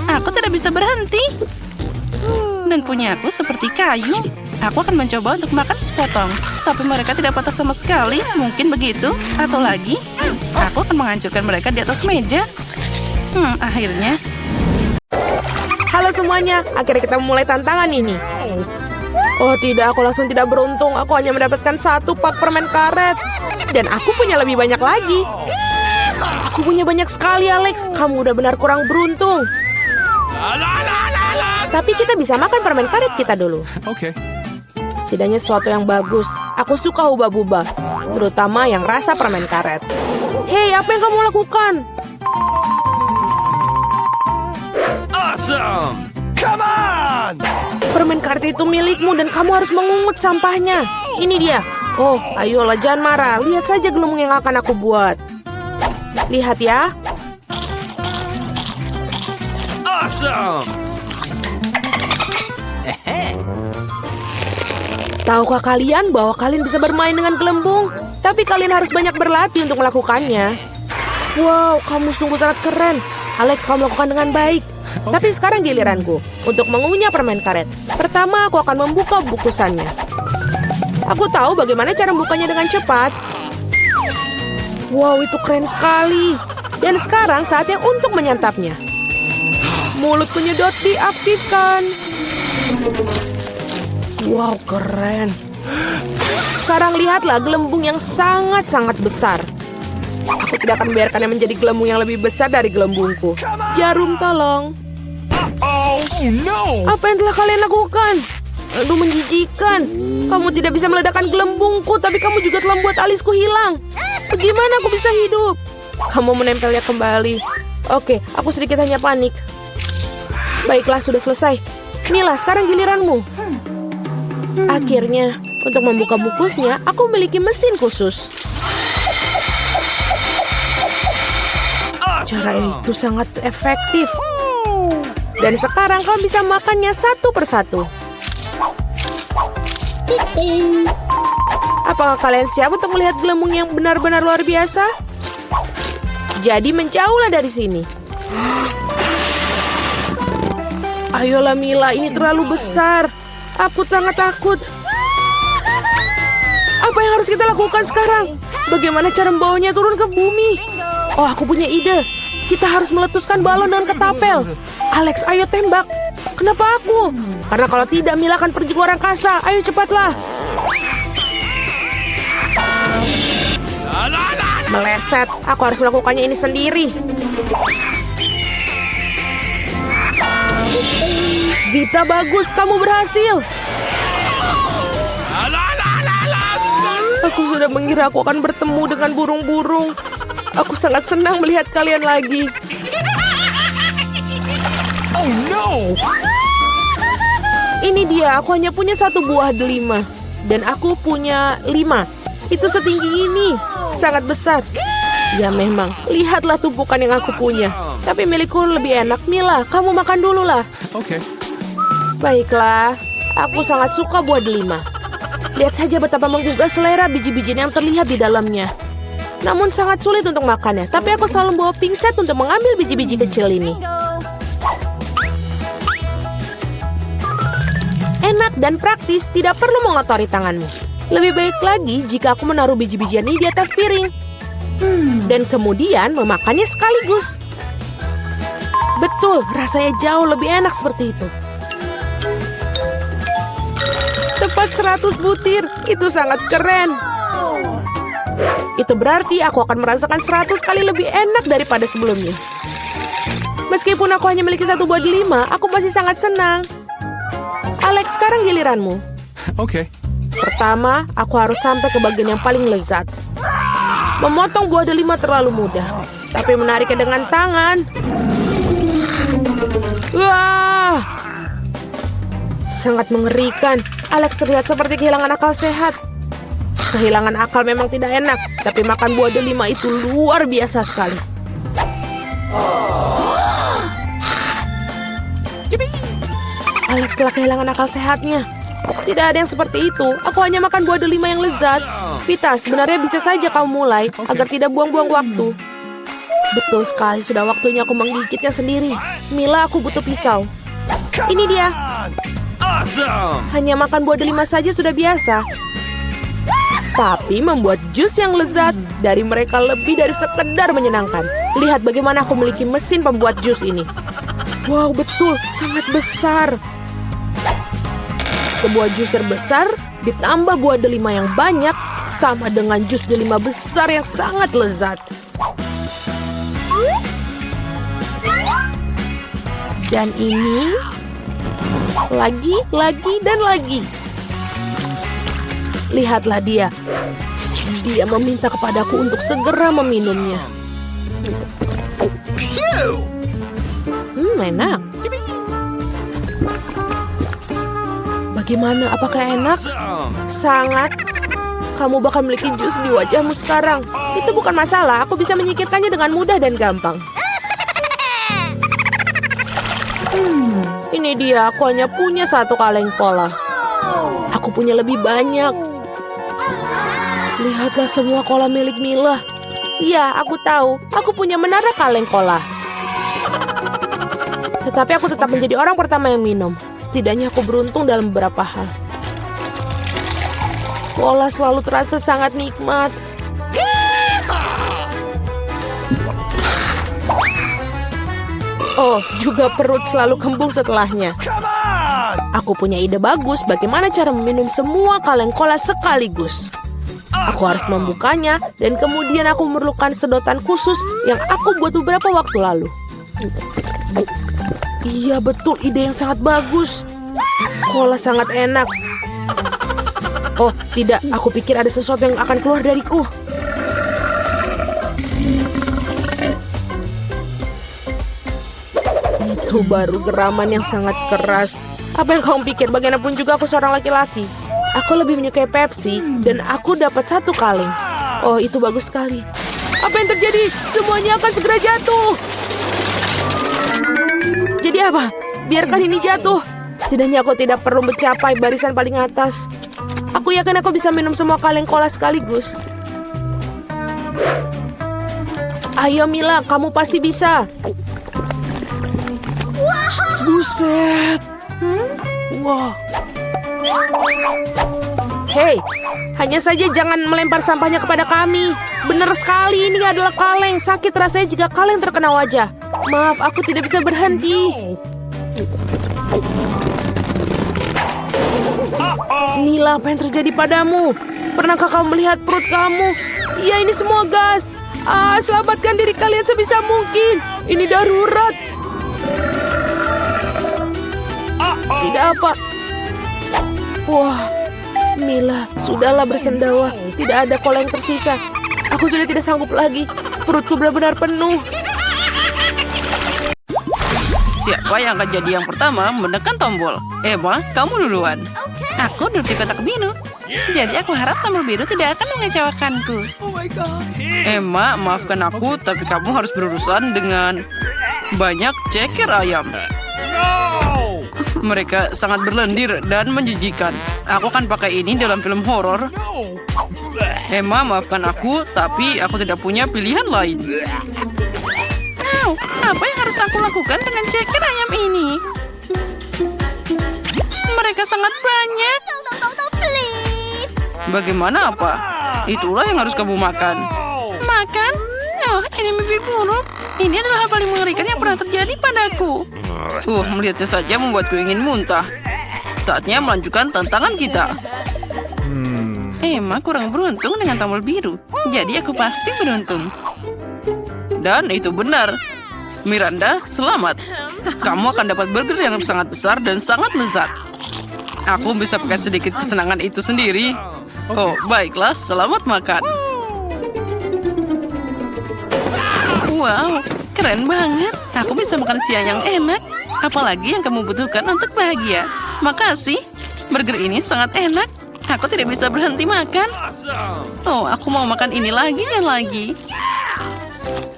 Aku tidak bisa berhenti. Dan punya aku seperti kayu. Aku akan mencoba untuk makan sepotong. Tapi mereka tidak patah sama sekali. Mungkin begitu. Atau lagi, aku akan menghancurkan mereka di atas meja. Akhirnya. Halo semuanya, akhirnya kita memulai tantangan ini. Oh tidak, aku langsung tidak beruntung. Aku hanya mendapatkan 1 pak permen karet. Dan aku punya lebih banyak lagi. Aku punya banyak sekali, Alex. Kamu udah benar kurang beruntung. Tapi kita bisa makan permen karet kita dulu. Okay. Setidaknya sesuatu yang bagus. Aku suka hubah-bubah, terutama yang rasa permen karet. Hei, apa yang kamu lakukan? Awesome! Come on! Permen karet itu milikmu dan kamu harus mengungut sampahnya. Ini dia. Oh, ayolah jangan marah. Lihat saja gelembung yang akan aku buat. Lihat ya. Awesome! Tahukah kalian bahwa kalian bisa bermain dengan gelembung? Tapi kalian harus banyak berlatih untuk melakukannya. Wow, kamu sungguh sangat keren. Alex, kamu melakukan dengan baik. Tapi sekarang giliranku untuk mengunyah permen karet. Pertama, aku akan membuka bungkusannya. Aku tahu bagaimana cara membukanya dengan cepat. Wow, itu keren sekali. Dan sekarang saatnya untuk menyantapnya. Mulut penyedot diaktifkan. Wow, keren. Sekarang lihatlah gelembung yang sangat-sangat besar. Aku tidak akan membiarkannya menjadi gelembung yang lebih besar dari gelembungku. Jarum, tolong. Oh no! Apa yang telah kalian lakukan? Aduh, menjijikan. Kamu tidak bisa meledakkan gelembungku, tapi kamu juga telah membuat alisku hilang. Bagaimana aku bisa hidup? Kamu menempelnya kembali. Oke, aku sedikit hanya panik. Baiklah, sudah selesai. Mila, sekarang giliranmu. Akhirnya, untuk membuka bungkusnya, aku memiliki mesin khusus. Cara itu sangat efektif. Dan sekarang kamu bisa makannya satu persatu. Apakah kalian siap untuk melihat gelembung yang benar-benar luar biasa? Jadi menjauhlah dari sini. Ayolah Mila, ini terlalu besar. Aku sangat takut. Apa yang harus kita lakukan sekarang? Bagaimana cara membawanya turun ke bumi? Oh, aku punya ide. Kita harus meletuskan balon dengan ketapel. Alex, ayo tembak. Kenapa aku? Karena kalau tidak, Mila akan pergi ke luar angkasa. Ayo cepatlah. Meleset. Aku harus melakukannya ini sendiri. Vita, bagus. Kamu berhasil. Aku sudah mengira aku akan bertemu dengan burung-burung. Aku sangat senang melihat kalian lagi. Oh no! Ini dia, aku hanya punya satu buah delima. Dan aku punya 5. Itu setinggi ini. Sangat besar. Ya memang, lihatlah tumpukan yang aku punya. Tapi milikku lebih enak. Mila, kamu makan dulu lah. Okay. Baiklah, aku sangat suka buah delima. Lihat saja betapa menggugah selera biji-bijian yang terlihat di dalamnya. Namun sangat sulit untuk makannya. Tapi aku selalu membawa pingset untuk mengambil biji-biji kecil ini. Enak dan praktis, tidak perlu mengotori tanganmu. Lebih baik lagi jika aku menaruh biji-bijian ini di atas piring. Dan kemudian memakannya sekaligus. Betul, rasanya jauh lebih enak seperti itu. Tepat 100 butir, itu sangat keren. Itu berarti aku akan merasakan 100 kali lebih enak daripada sebelumnya. Meskipun aku hanya memiliki satu buah delima, aku masih sangat senang. Alex, sekarang giliranmu. Okay. Pertama, aku harus sampai ke bagian yang paling lezat. Memotong buah delima terlalu mudah, tapi menariknya dengan tangan. Wah! Sangat mengerikan. Alex terlihat seperti kehilangan akal sehat. Kehilangan akal memang tidak enak, tapi makan buah delima itu luar biasa sekali. Alex telah kehilangan akal sehatnya. Tidak ada yang seperti itu. Aku hanya makan buah delima yang lezat. Vita, sebenarnya bisa saja kamu mulai agar tidak buang-buang waktu. Betul sekali, sudah waktunya aku menggigitnya sendiri. Mila, aku butuh pisau. Ini dia. Awesome! Hanya makan buah delima saja sudah biasa. Tapi membuat jus yang lezat dari mereka lebih dari sekedar menyenangkan. Lihat bagaimana aku memiliki mesin pembuat jus ini. Wow, betul, sangat besar. Sebuah juicer besar ditambah buah delima yang banyak sama dengan jus delima besar yang sangat lezat. Dan ini lagi, dan lagi. Lihatlah dia. Dia meminta kepadaku untuk segera meminumnya. Enak. Bagaimana? Apakah enak? Awesome. Sangat. Kamu bakal memiliki jus di wajahmu sekarang. Itu bukan masalah. Aku bisa menyingkirkannya dengan mudah dan gampang. Ini dia. Aku hanya punya 1 kaleng cola. Aku punya lebih banyak. Lihatlah semua cola milik Mila. Iya, aku tahu. Aku punya menara kaleng cola. Tetapi aku tetap menjadi orang pertama yang minum. Setidaknya aku beruntung dalam beberapa hal. Cola selalu terasa sangat nikmat. Oh, juga perut selalu kembung setelahnya. Aku punya ide bagus bagaimana cara meminum semua kaleng cola sekaligus. Aku harus membukanya dan kemudian aku memerlukan sedotan khusus yang aku buat beberapa waktu lalu. Iya, betul, ide yang sangat bagus. Cola sangat enak. Oh, tidak, aku pikir ada sesuatu yang akan keluar dariku. Itu baru geraman yang sangat keras. Apa yang kamu pikir? Bagaimanapun juga aku seorang laki-laki. Aku lebih menyukai Pepsi dan aku dapat 1 kaleng. Oh, itu bagus sekali. Apa yang terjadi? Semuanya akan segera jatuh. Jadi apa? Biarkan ini jatuh. Setidaknya aku tidak perlu mencapai barisan paling atas. Aku yakin aku bisa minum semua kaleng cola sekaligus. Ayo Mila, kamu pasti bisa. Buset. Wah. Hei, hanya saja jangan melempar sampahnya kepada kami. Benar sekali, ini adalah kaleng. Sakit rasanya jika kaleng terkena wajah. Maaf, aku tidak bisa berhenti. Mila, apa yang terjadi padamu? Pernahkah kamu melihat perut kamu? Ya, ini semua gas. Selamatkan diri kalian sebisa mungkin. Ini darurat. Tidak apa. Wah, Mila, sudahlah bersendawa. Tidak ada cola yang tersisa. Aku sudah tidak sanggup lagi. Perutku benar-benar penuh. Siapa yang akan jadi yang pertama menekan tombol? Emma, kamu duluan. Aku duduk di kotak biru. Jadi aku harap tombol biru tidak akan mengecewakanku. Emma, maafkan aku, tapi kamu harus berurusan dengan banyak ceker ayam. No! Mereka sangat berlendir dan menjijikan. Aku akan pakai ini dalam film horor. No! Emma, maafkan aku, tapi aku tidak punya pilihan lain. Apa yang harus aku lakukan dengan ceker ayam ini? Mereka sangat banyak. Bagaimana apa? Itulah yang harus kamu makan. Makan? Oh, ini mimpi buruk. Ini adalah hal paling mengerikan yang pernah terjadi padaku. Melihatnya saja membuatku ingin muntah. Saatnya melanjutkan tantangan kita. Emma kurang beruntung dengan tombol biru. Jadi aku pasti beruntung. Dan itu benar. Miranda, selamat. Kamu akan dapat burger yang sangat besar dan sangat lezat. Aku bisa pakai sedikit kesenangan itu sendiri. Oh, baiklah, selamat makan. Wow, keren banget. Aku bisa makan siang yang enak. Apalagi yang kamu butuhkan untuk bahagia. Makasih, burger ini sangat enak. Aku tidak bisa berhenti makan. Awesome! Oh, aku mau makan ini lagi dan lagi.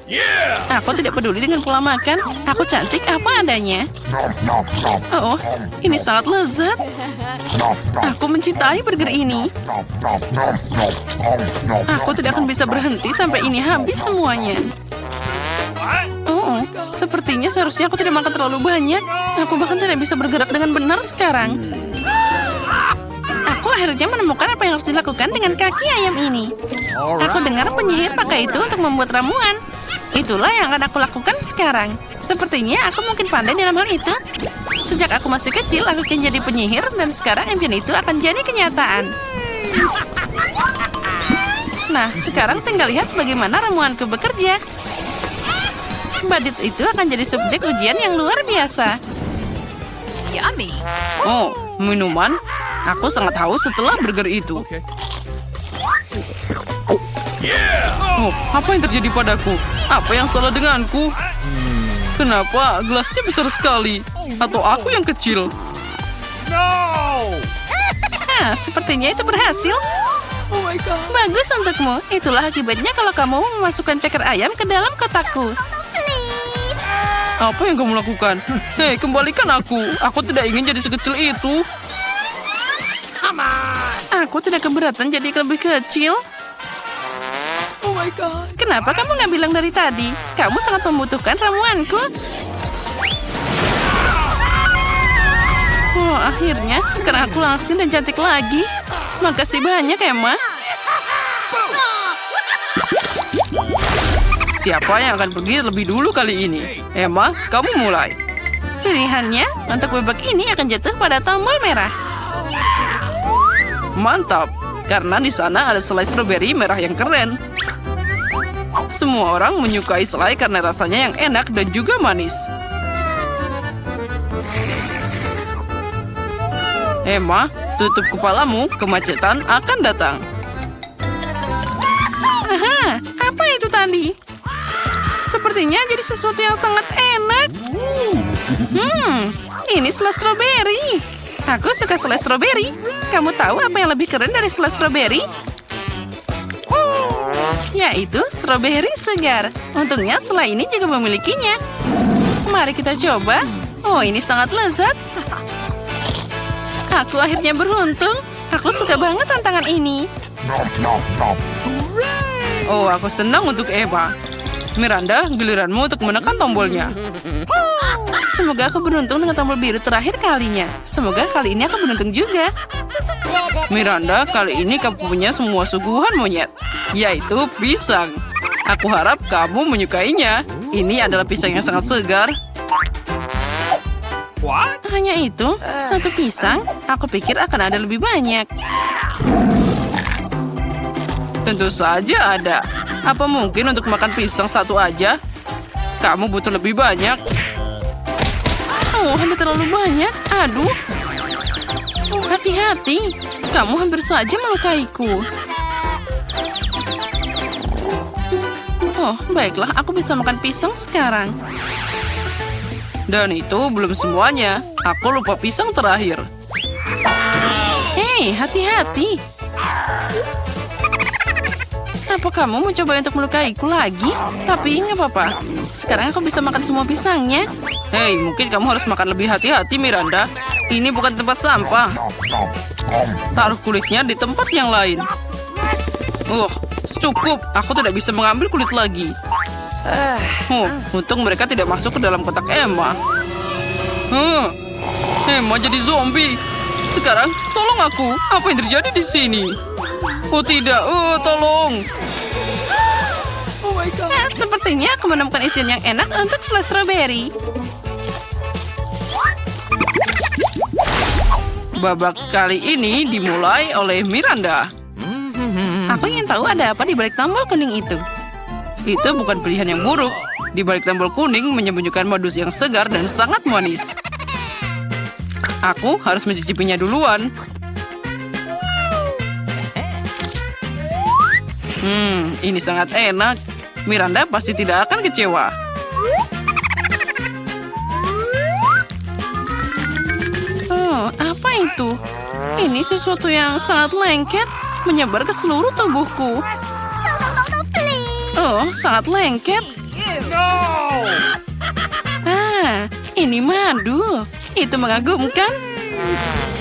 Yeah! Aku tidak peduli dengan pola makan. Aku cantik apa adanya. Oh, ini sangat lezat. Aku mencintai burger ini. Aku tidak akan bisa berhenti sampai ini habis semuanya. Oh, sepertinya seharusnya aku tidak makan terlalu banyak. Aku bahkan tidak bisa bergerak dengan benar sekarang. Aku akhirnya menemukan apa yang harus dilakukan dengan kaki ayam ini. Aku dengar penyihir pakai itu untuk membuat ramuan. Itulah yang akan aku lakukan sekarang. Sepertinya aku mungkin pandai dalam hal itu. Sejak aku masih kecil, aku ingin jadi penyihir, dan sekarang impian itu akan jadi kenyataan. Nah, sekarang tinggal lihat bagaimana ramuanku bekerja. Badut itu akan jadi subjek ujian yang luar biasa. Yummy. Oh, minuman? Aku sangat haus setelah burger itu. Okay. Yeah! Oh, apa yang terjadi padaku? Apa yang salah denganku? Kenapa gelasnya besar sekali? Atau aku yang kecil? No! Sepertinya itu berhasil. Oh my god. Bagus untukmu. Itulah akibatnya kalau kamu memasukkan ceker ayam ke dalam kotakku. Apa yang kamu lakukan? Hei, kembalikan aku. Aku tidak ingin jadi sekecil itu. Aku tidak keberatan jadi lebih kecil. Oh my god. Kenapa kamu nggak bilang dari tadi? Kamu sangat membutuhkan ramuanku. Oh, akhirnya sekarang aku langsing dan cantik lagi. Makasih banyak, Emma. Siapa yang akan pergi lebih dulu kali ini? Emma, kamu mulai. Pilihannya untuk bebek ini akan jatuh pada tombol merah. Mantap, karena di sana ada selai stroberi merah yang keren. Semua orang menyukai selai karena rasanya yang enak dan juga manis. Emma, tutup kepalamu, kemacetan akan datang. Aha, apa itu tadi? Sepertinya jadi sesuatu yang sangat enak. Ini selai stroberi. Aku suka selai stroberi. Kamu tahu apa yang lebih keren dari selai stroberi? Yaitu stroberi segar. Untungnya selai ini juga memilikinya. Mari kita coba. Oh, ini sangat lezat. Aku akhirnya beruntung. Aku suka banget tantangan ini. Oh, aku senang untuk Eva. Miranda, giliranmu untuk menekan tombolnya. Semoga aku beruntung dengan tombol biru terakhir kalinya. Semoga kali ini aku beruntung juga. Miranda, kali ini kamu punya semua suguhan monyet, yaitu pisang. Aku harap kamu menyukainya. Ini adalah pisang yang sangat segar. What? Hanya itu, satu pisang. Aku pikir akan ada lebih banyak. Tentu saja ada. Apa mungkin untuk makan pisang satu aja? Kamu butuh lebih banyak. Oh, ada terlalu banyak. Aduh. Hati-hati. Kamu hampir saja melukaiku. Oh, baiklah. Aku bisa makan pisang sekarang. Dan itu belum semuanya. Aku lupa pisang terakhir. Hei, hati-hati. Apa kamu mau coba untuk melukaiku lagi? Tapi nggak apa-apa. Sekarang aku bisa makan semua pisangnya. Hei, mungkin kamu harus makan lebih hati-hati, Miranda. Ini bukan tempat sampah. Taruh kulitnya di tempat yang lain. Cukup. Aku tidak bisa mengambil kulit lagi. Untung mereka tidak masuk ke dalam kotak Emma. Emma jadi zombie. Sekarang, tolong aku. Apa yang terjadi di sini? Oh tidak, tolong. Oh my god. Sepertinya aku menemukan isian yang enak untuk selai stroberi. Babak kali ini dimulai oleh Miranda. Aku ingin tahu ada apa di balik tombol kuning itu. Itu bukan pilihan yang buruk. Di balik tombol kuning menyembunyikan modus yang segar dan sangat manis. Aku harus mencicipinya duluan. Ini sangat enak. Miranda pasti tidak akan kecewa. Oh, apa itu? Ini sesuatu yang sangat lengket, menyebar ke seluruh tubuhku. Oh, sangat lengket. No! Ini madu. Itu mengagumkan.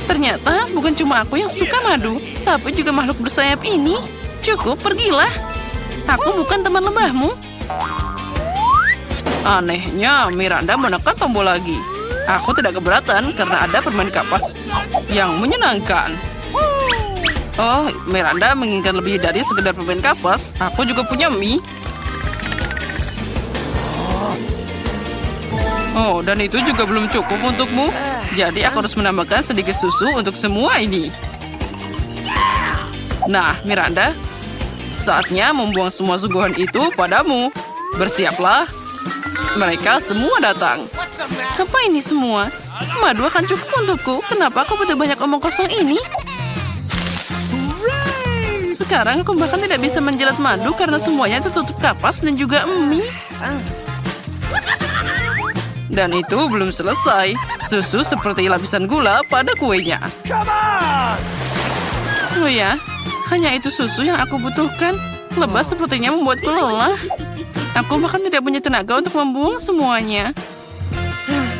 Ternyata bukan cuma aku yang suka madu, tapi juga makhluk bersayap ini. Cukup, pergilah. Aku bukan teman lebahmu. Anehnya, Miranda menekan tombol lagi. Aku tidak keberatan karena ada permen kapas yang menyenangkan. Oh, Miranda menginginkan lebih dari sekedar permen kapas. Aku juga punya mie. Oh, dan itu juga belum cukup untukmu. Jadi aku harus menambahkan sedikit susu untuk semua ini. Nah, Miranda, saatnya membuang semua suguhan itu padamu. Bersiaplah. Mereka semua datang. Apa ini semua? Madu akan cukup untukku. Kenapa aku butuh banyak omong kosong ini? Sekarang aku bahkan tidak bisa menjilat madu karena semuanya tertutup kapas dan juga mie. Dan itu belum selesai. Susu seperti lapisan gula pada kuenya. Oh ya, hanya itu susu yang aku butuhkan. Lebah sepertinya membuatku lelah. Aku bahkan tidak punya tenaga untuk membuang semuanya.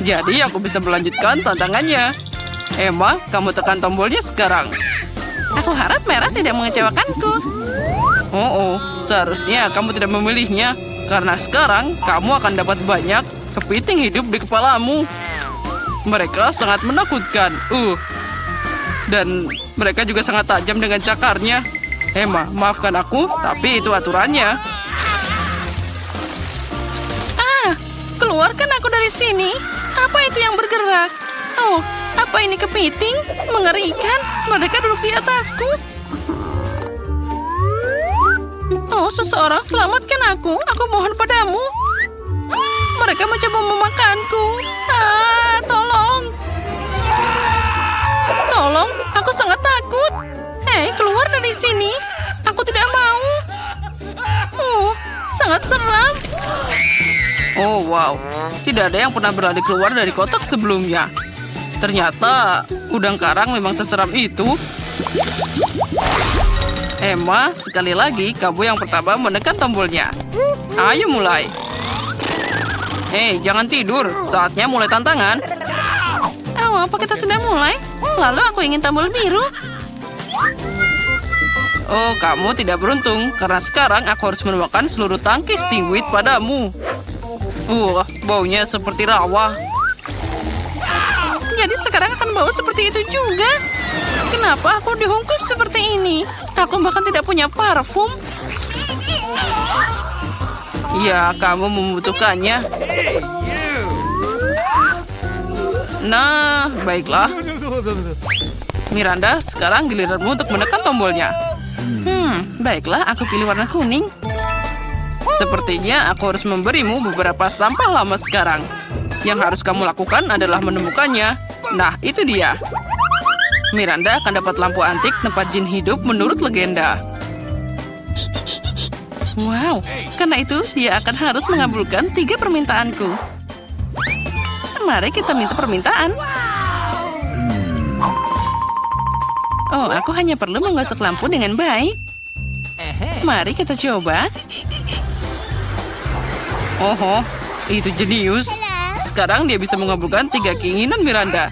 Jadi aku bisa melanjutkan tantangannya. Emma, kamu tekan tombolnya sekarang. Aku harap merah tidak mengecewakanku. Oh, seharusnya kamu tidak memilihnya. Karena sekarang kamu akan dapat banyak kepiting hidup di kepalamu. Mereka sangat menakutkan. Dan mereka juga sangat tajam dengan cakarnya. Emma, maafkan aku, tapi itu aturannya. Keluarkan aku dari sini. Apa itu yang bergerak? Oh, apa ini kepiting? Mengerikan. Mereka duduk di atasku. Oh, seseorang selamatkan aku. Aku mohon padamu. Mereka mencoba memakanku. Tolong. Tolong, aku sangat takut. Hei, keluar dari sini. Aku tidak mau. Sangat seram. Oh, wow. Tidak ada yang pernah berlari keluar dari kotak sebelumnya. Ternyata udang karang memang seseram itu. Emma, sekali lagi kamu yang pertama menekan tombolnya. Ayo mulai. Jangan tidur. Saatnya mulai tantangan. Oh, apa kita sudah mulai? Lalu aku ingin tombol biru. Oh, kamu tidak beruntung. Karena sekarang aku harus menuangkan seluruh tangki stingwit padamu. Baunya seperti rawa. Jadi sekarang akan bau seperti itu juga. Kenapa aku dihungkap seperti ini? Aku bahkan tidak punya parfum. Ya, kamu membutuhkannya. Nah, baiklah. Miranda, sekarang giliranmu untuk menekan tombolnya. Baiklah, aku pilih warna kuning. Sepertinya aku harus memberimu beberapa sampah lama sekarang. Yang harus kamu lakukan adalah menemukannya. Nah, itu dia. Miranda akan dapat lampu antik tempat jin hidup menurut legenda. Wow, karena itu dia akan harus mengabulkan 3 permintaanku. Mari kita minta permintaan. Oh, aku hanya perlu menggosok lampu dengan baik. Mari kita coba. Oh, itu jenius. Sekarang dia bisa mengabulkan 3 keinginan Miranda.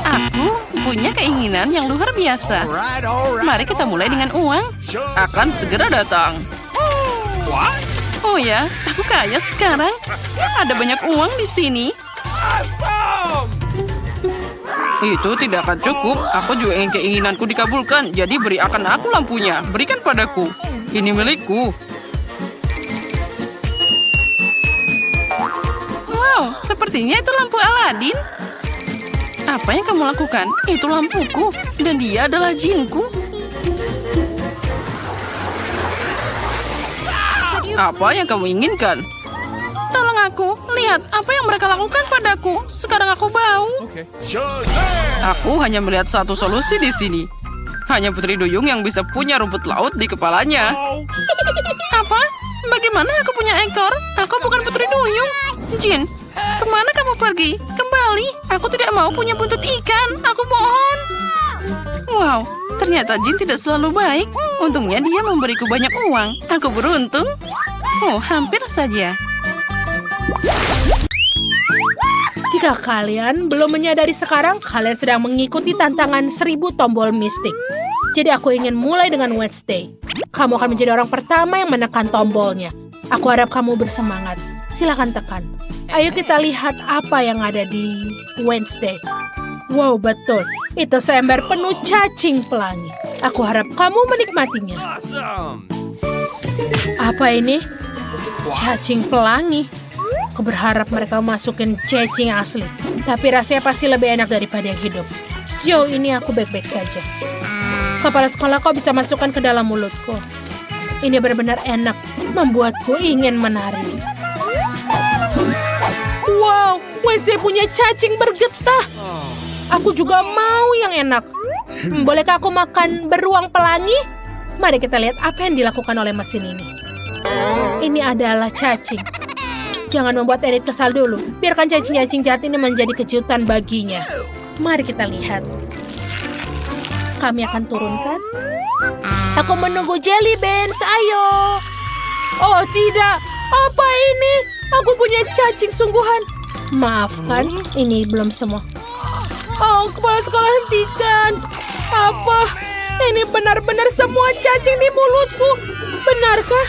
Aku punya keinginan yang luar biasa. Mari kita mulai dengan uang. Akan segera datang. Oh ya, aku kaya sekarang. Ada banyak uang di sini. Itu tidak akan cukup. Aku juga ingin keinginanku dikabulkan. Jadi beri akan aku lampunya. Berikan padaku. Ini milikku. Wow, sepertinya itu lampu Aladin. Apa yang kamu lakukan? Itu lampuku. Dan dia adalah jinku. Apa yang kamu inginkan? Tolong aku. Lihat apa yang mereka lakukan padaku. Sekarang aku bau. Aku hanya melihat satu solusi di sini. Hanya Putri Duyung yang bisa punya rumput laut di kepalanya. Apa? Bagaimana aku punya ekor? Aku bukan Putri Duyung. Jin, kemana kamu pergi? Kembali. Aku tidak mau punya buntut ikan. Aku mohon. Wow, ternyata Jin tidak selalu baik. Untungnya dia memberiku banyak uang. Aku beruntung. Oh, hampir saja. Jika kalian belum menyadari sekarang, kalian sedang mengikuti tantangan 1000 tombol mistik. Jadi aku ingin mulai dengan Wednesday. Kamu akan menjadi orang pertama yang menekan tombolnya. Aku harap kamu bersemangat. Silakan tekan. Ayo kita lihat apa yang ada di Wednesday. Wow, betul. Itu seember penuh cacing pelangi. Aku harap kamu menikmatinya. Apa ini? Cacing pelangi. Aku berharap mereka masukin cacing asli. Tapi rasanya pasti lebih enak daripada yang hidup. Sejauh ini aku baik-baik saja. Kepala sekolah kau bisa masukkan ke dalam mulutku. Ini benar-benar enak. Membuatku ingin menari. Wow, Wednesday punya cacing bergetah. Aku juga mau yang enak. Bolehkah aku makan beruang pelangi? Mari kita lihat apa yang dilakukan oleh mesin ini. Ini adalah cacing. Jangan membuat Enid kesal dulu. Biarkan cacing-cacing jahat ini menjadi kejutan baginya. Mari kita lihat. Kami akan turunkan. Aku menunggu jelly beans, ayo. Oh tidak, apa ini? Aku punya cacing sungguhan. Maafkan, ini belum semua. Oh, kepala sekolah hentikan. Apa? Ini benar-benar semua cacing di mulutku. Benarkah?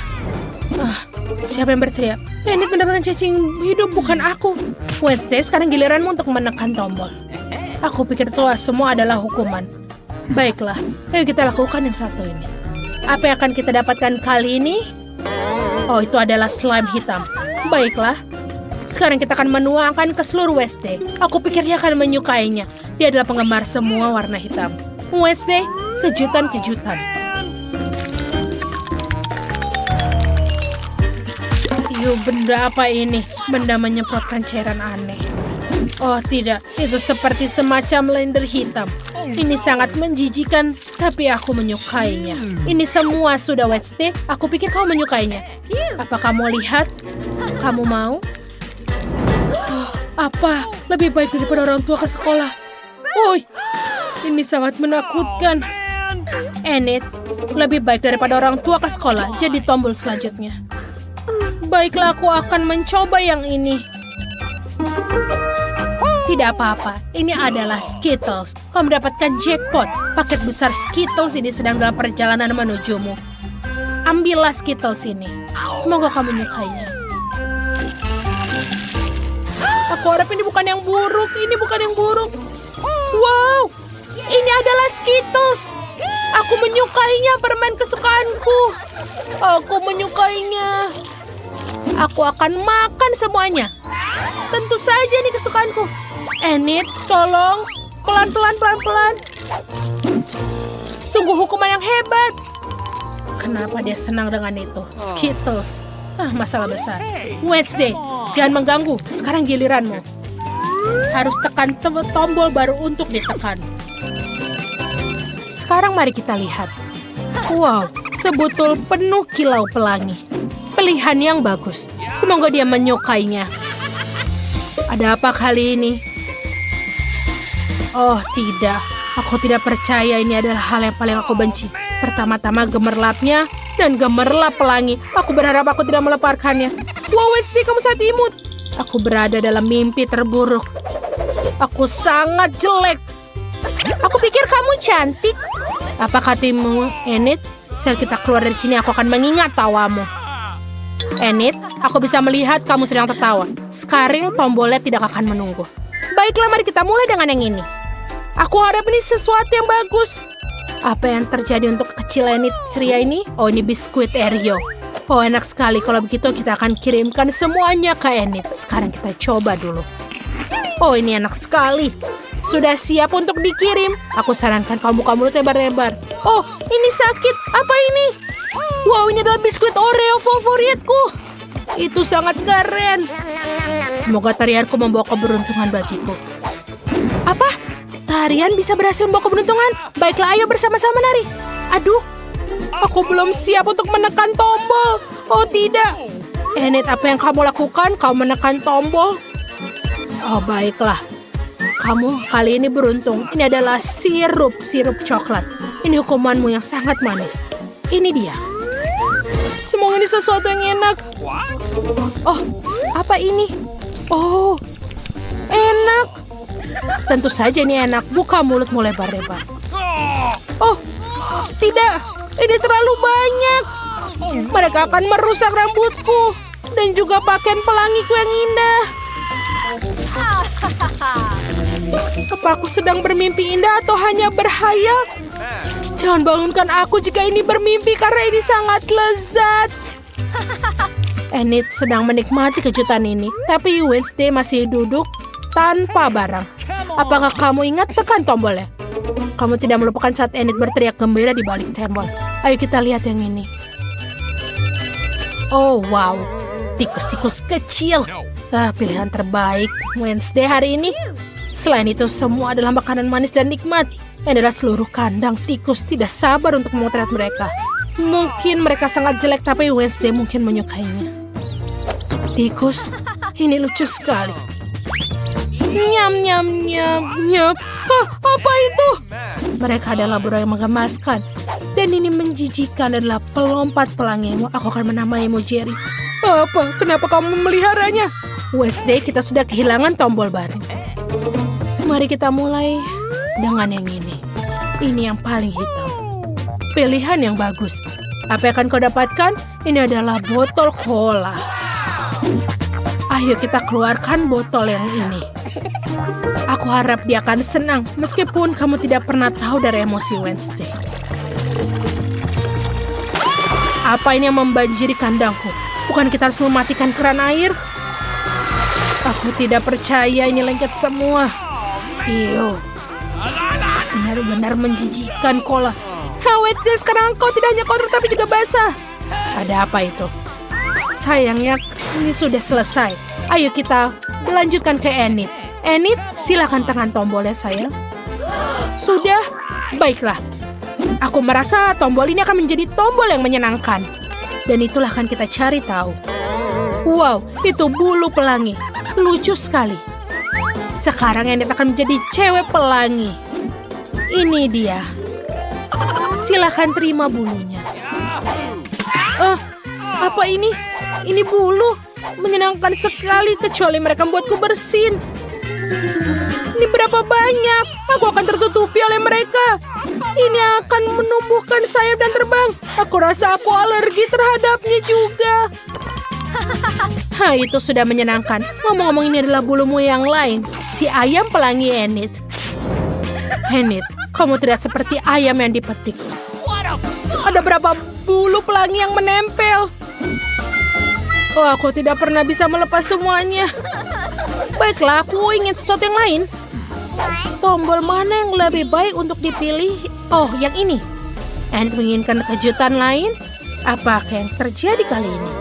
Siapa yang berteriak? Enid mendapatkan cacing hidup, bukan aku. Wednesday, sekarang giliranmu untuk menekan tombol. Aku pikir tua semua adalah hukuman. Baiklah, ayo kita lakukan yang satu ini. Apa yang akan kita dapatkan kali ini? Oh, itu adalah slime hitam. Baiklah. Sekarang kita akan menuangkan ke seluruh Wednesday. Aku pikir dia akan menyukainya. Dia adalah penggemar semua warna hitam. Wednesday, kejutan-kejutan. Yuk, benda apa ini? Benda menyemprotkan cairan aneh. Oh tidak, itu seperti semacam blender hitam. Ini sangat menjijikan, tapi aku menyukainya. Ini semua sudah Wednesday, aku pikir kamu menyukainya. Apa kamu lihat? Kamu mau? Apa? Lebih baik daripada orang tua ke sekolah. Woi, ini sangat menakutkan. Enid, lebih baik daripada orang tua ke sekolah. Jadi tombol selanjutnya. Baiklah, aku akan mencoba yang ini. Tidak apa-apa, ini adalah Skittles. Kau mendapatkan jackpot. Paket besar Skittles ini sedang dalam perjalanan menujumu. Ambillah Skittles ini. Semoga kamu menyukainya. Aku harap ini bukan yang buruk. Ini bukan yang buruk. Wow, ini adalah Skittles. Aku menyukainya, permen kesukaanku. Aku menyukainya. Aku akan makan semuanya. Tentu saja ini kesukaanku. Enid, tolong. Pelan-pelan, pelan-pelan. Sungguh hukuman yang hebat. Kenapa dia senang dengan itu? Skittles. Masalah besar. Wednesday, jangan mengganggu. Sekarang giliranmu. Harus tekan tombol baru untuk ditekan. Sekarang mari kita lihat. Wow, sebutul penuh kilau pelangi. Pilihan yang bagus. Semoga dia menyukainya. Ada apa kali ini? Oh tidak, aku tidak percaya ini adalah hal yang paling aku benci. Pertama-tama gemerlapnya dan gemerlap pelangi. Aku berharap aku tidak meleparkannya. Wow, Wednesday, kamu sangat imut. Aku berada dalam mimpi terburuk. Aku sangat jelek. Aku pikir kamu cantik. Apa katamu, Enid? Saat kita keluar dari sini, aku akan mengingat tawamu. Enid, aku bisa melihat kamu sedang tertawa. Sekarang tombolnya tidak akan menunggu. Baiklah, mari kita mulai dengan yang ini. Aku harap ini sesuatu yang bagus. Apa yang terjadi untuk kecil Enid ceria ini? Oh, ini biskuit Oreo. Oh, enak sekali. Kalau begitu kita akan kirimkan semuanya ke Enid. Sekarang kita coba dulu. Oh, ini enak sekali. Sudah siap untuk dikirim. Aku sarankan kamu buka mulut lebar-lebar. Oh, ini sakit. Apa ini? Wow, ini adalah biskuit Oreo favoritku. Itu sangat keren. Semoga tarianku membawa keberuntungan bagiku. Apa? Tarian bisa berhasil membawa keberuntungan? Baiklah, ayo bersama-sama nari. Aduh, aku belum siap untuk menekan tombol. Oh tidak. Enid, apa yang kamu lakukan? Kau menekan tombol? Oh baiklah. Kamu kali ini beruntung. Ini adalah sirup coklat. Ini hukumanmu yang sangat manis. Ini dia. Semoga ini sesuatu yang enak. Oh, apa ini? Oh, enak. Tentu saja ini enak. Buka mulutmu lebar-lebar. Oh, tidak. Ini terlalu banyak. Mereka akan merusak rambutku. Dan juga pakaian pelangiku yang indah. Apa aku sedang bermimpi indah atau hanya berhayal? Jangan bangunkan aku jika ini bermimpi karena ini sangat lezat. Enid sedang menikmati kejutan ini, tapi Wednesday masih duduk tanpa barang. Apakah kamu ingat tekan tombolnya? Kamu tidak melupakan saat Enid berteriak gembira di balik tembok. Ayo kita lihat yang ini. Oh wow, tikus-tikus kecil. Pilihan terbaik Wednesday hari ini. Selain itu, semua adalah makanan manis dan nikmat. Yang adalah seluruh kandang tikus tidak sabar untuk memotret mereka. Mungkin mereka sangat jelek, tapi Wednesday mungkin menyukainya. Tikus, ini lucu sekali. Nyam, nyam, nyam, nyam. Apa itu? Mereka adalah burung yang menggemaskan. Dan ini menjijikan adalah pelompat pelangi. Aku akan menamaimu Jerry. Apa? Kenapa kamu memeliharanya? Wednesday, kita sudah kehilangan tombol baru. Mari kita mulai dengan yang ini. Ini yang paling hitam. Pilihan yang bagus. Apa yang akan kau dapatkan? Ini adalah botol cola. Ayo kita keluarkan botol yang ini. Aku harap dia akan senang, meskipun kamu tidak pernah tahu dari emosi Wednesday. Apa ini yang membanjiri kandangku? Bukan kita harus mematikan keran air? Aku tidak percaya ini lengket semua. Iyo, benar-benar menjijikkan cola. Wednesday, sekarang kau tidak hanya kotor tapi juga basah. Ada apa itu? Sayangnya ini sudah selesai. Ayo kita melanjutkan ke Enid. Enid, silakan tekan tombolnya sayang. Sudah, baiklah. Aku merasa tombol ini akan menjadi tombol yang menyenangkan. Dan itulah akan kita cari tahu. Wow, itu bulu pelangi. Lucu sekali. Sekarang Enid akan menjadi cewek pelangi. Ini dia. Silakan terima bulunya. Apa ini? Ini bulu. Menyenangkan sekali kecuali mereka membuatku bersin. Ini berapa banyak? Aku akan tertutupi oleh mereka. Ini akan menumbuhkan sayap dan terbang. Aku rasa aku alergi terhadapnya juga. Itu sudah menyenangkan. Ngomong-ngomong, ini adalah bulumu yang lain. Si ayam pelangi Enid. Enid, kamu tidak seperti ayam yang dipetik. Ada berapa bulu pelangi yang menempel? Aku tidak pernah bisa melepas semuanya. Baiklah, aku ingin sesuatu yang lain. Tombol mana yang lebih baik untuk dipilih? Oh, yang ini. Enid menginginkan kejutan lain? Apakah yang terjadi kali ini?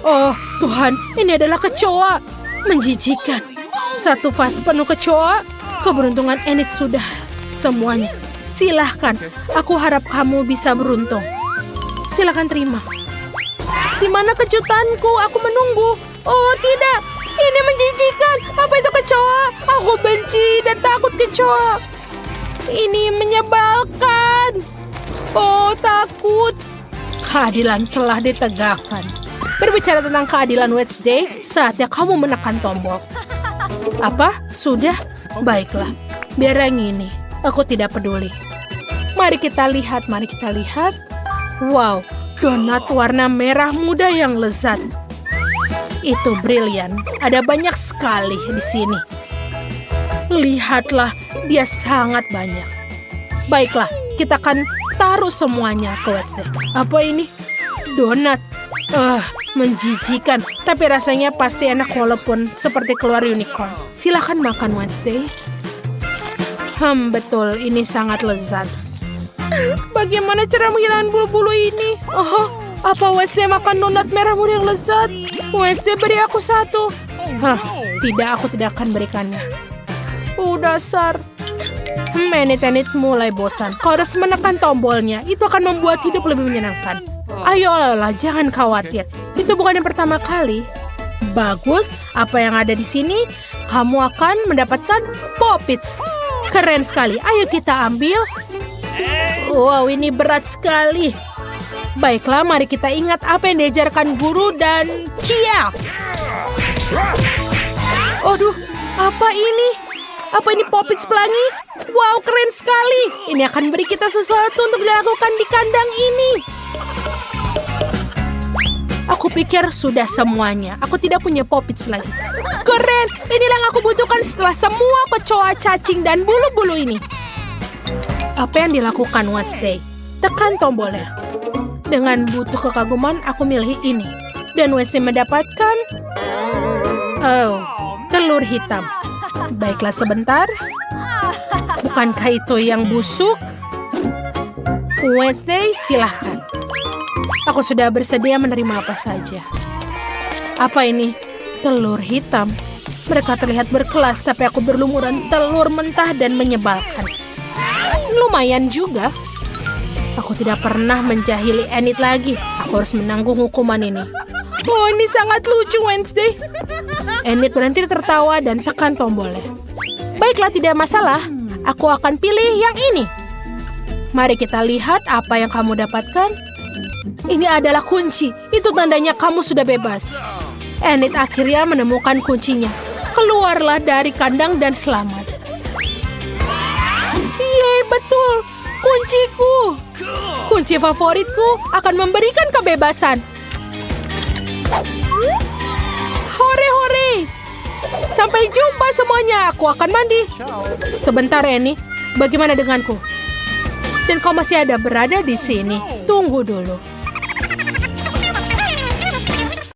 Oh, Tuhan, ini adalah kecoa. Menjijikan. Satu vas penuh kecoa. Keberuntungan Enid sudah semuanya. Silahkan, aku harap kamu bisa beruntung. Silahkan terima. Di mana kejutanku? Aku menunggu. Oh, tidak. Ini menjijikan. Apa itu kecoa? Aku benci dan takut kecoa. Ini menyebalkan. Oh, takut. Keadilan telah ditegakkan. Berbicara tentang keadilan Wednesday, saatnya kamu menekan tombol. Apa? Sudah? Baiklah. Biar yang ini. Aku tidak peduli. Mari kita lihat, mari kita lihat. Wow, donat warna merah muda yang lezat. Itu brilian. Ada banyak sekali di sini. Lihatlah, dia sangat banyak. Baiklah, kita akan taruh semuanya ke Wednesday. Apa ini? Donat. Menjijikan. Tapi rasanya pasti enak walaupun seperti keluar unicorn. Silakan makan Wednesday. Betul, ini sangat lezat. Bagaimana cara menghilangkan bulu-bulu ini? Apa Wednesday makan donat merah muda yang lezat? Wednesday, beri aku satu. Tidak, aku tidak akan berikannya. Dasar. Enid mulai bosan. Kau harus menekan tombolnya. Itu akan membuat hidup lebih menyenangkan. Ayolah, jangan khawatir. Itu bukan yang pertama kali. Bagus, apa yang ada di sini? Kamu akan mendapatkan Poppits. Keren sekali. Ayo kita ambil. Wow, ini berat sekali. Baiklah, mari kita ingat apa yang diajarkan guru dan Kia. Aduh, apa ini? Apa ini Poppits pelangi? Wow, keren sekali. Ini akan beri kita sesuatu untuk dilakukan di kandang ini. Aku pikir sudah semuanya. Aku tidak punya Poppits lagi. Keren, inilah yang aku butuhkan setelah semua kecoa, cacing, dan bulu-bulu ini. Apa yang dilakukan Wednesday? Tekan tombolnya. Dengan butuh kekaguman, aku milih ini. Dan Wednesday mendapatkan... telur hitam. Baiklah sebentar. Bukankah itu yang busuk? Wednesday, silahkan. Aku sudah bersedia menerima apa saja. Apa ini? Telur hitam. Mereka terlihat berkelas, tapi aku berlumuran telur mentah dan menyebalkan. Lumayan juga. Aku tidak pernah menjahili Enid lagi. Aku harus menanggung hukuman ini. Oh, ini sangat lucu, Wednesday. Enid berhenti tertawa dan tekan tombolnya. Baiklah, tidak masalah. Aku akan pilih yang ini. Mari kita lihat apa yang kamu dapatkan. Ini adalah kunci. Itu tandanya kamu sudah bebas. Enid akhirnya menemukan kuncinya. Keluarlah dari kandang dan selamat. Yeay, betul. Kunciku. Kunci favoritku akan memberikan kebebasan. Hore-hore. Sampai jumpa semuanya. Aku akan mandi. Sebentar, Annie. Bagaimana denganku? Dan kau masih ada berada di sini. Tunggu dulu.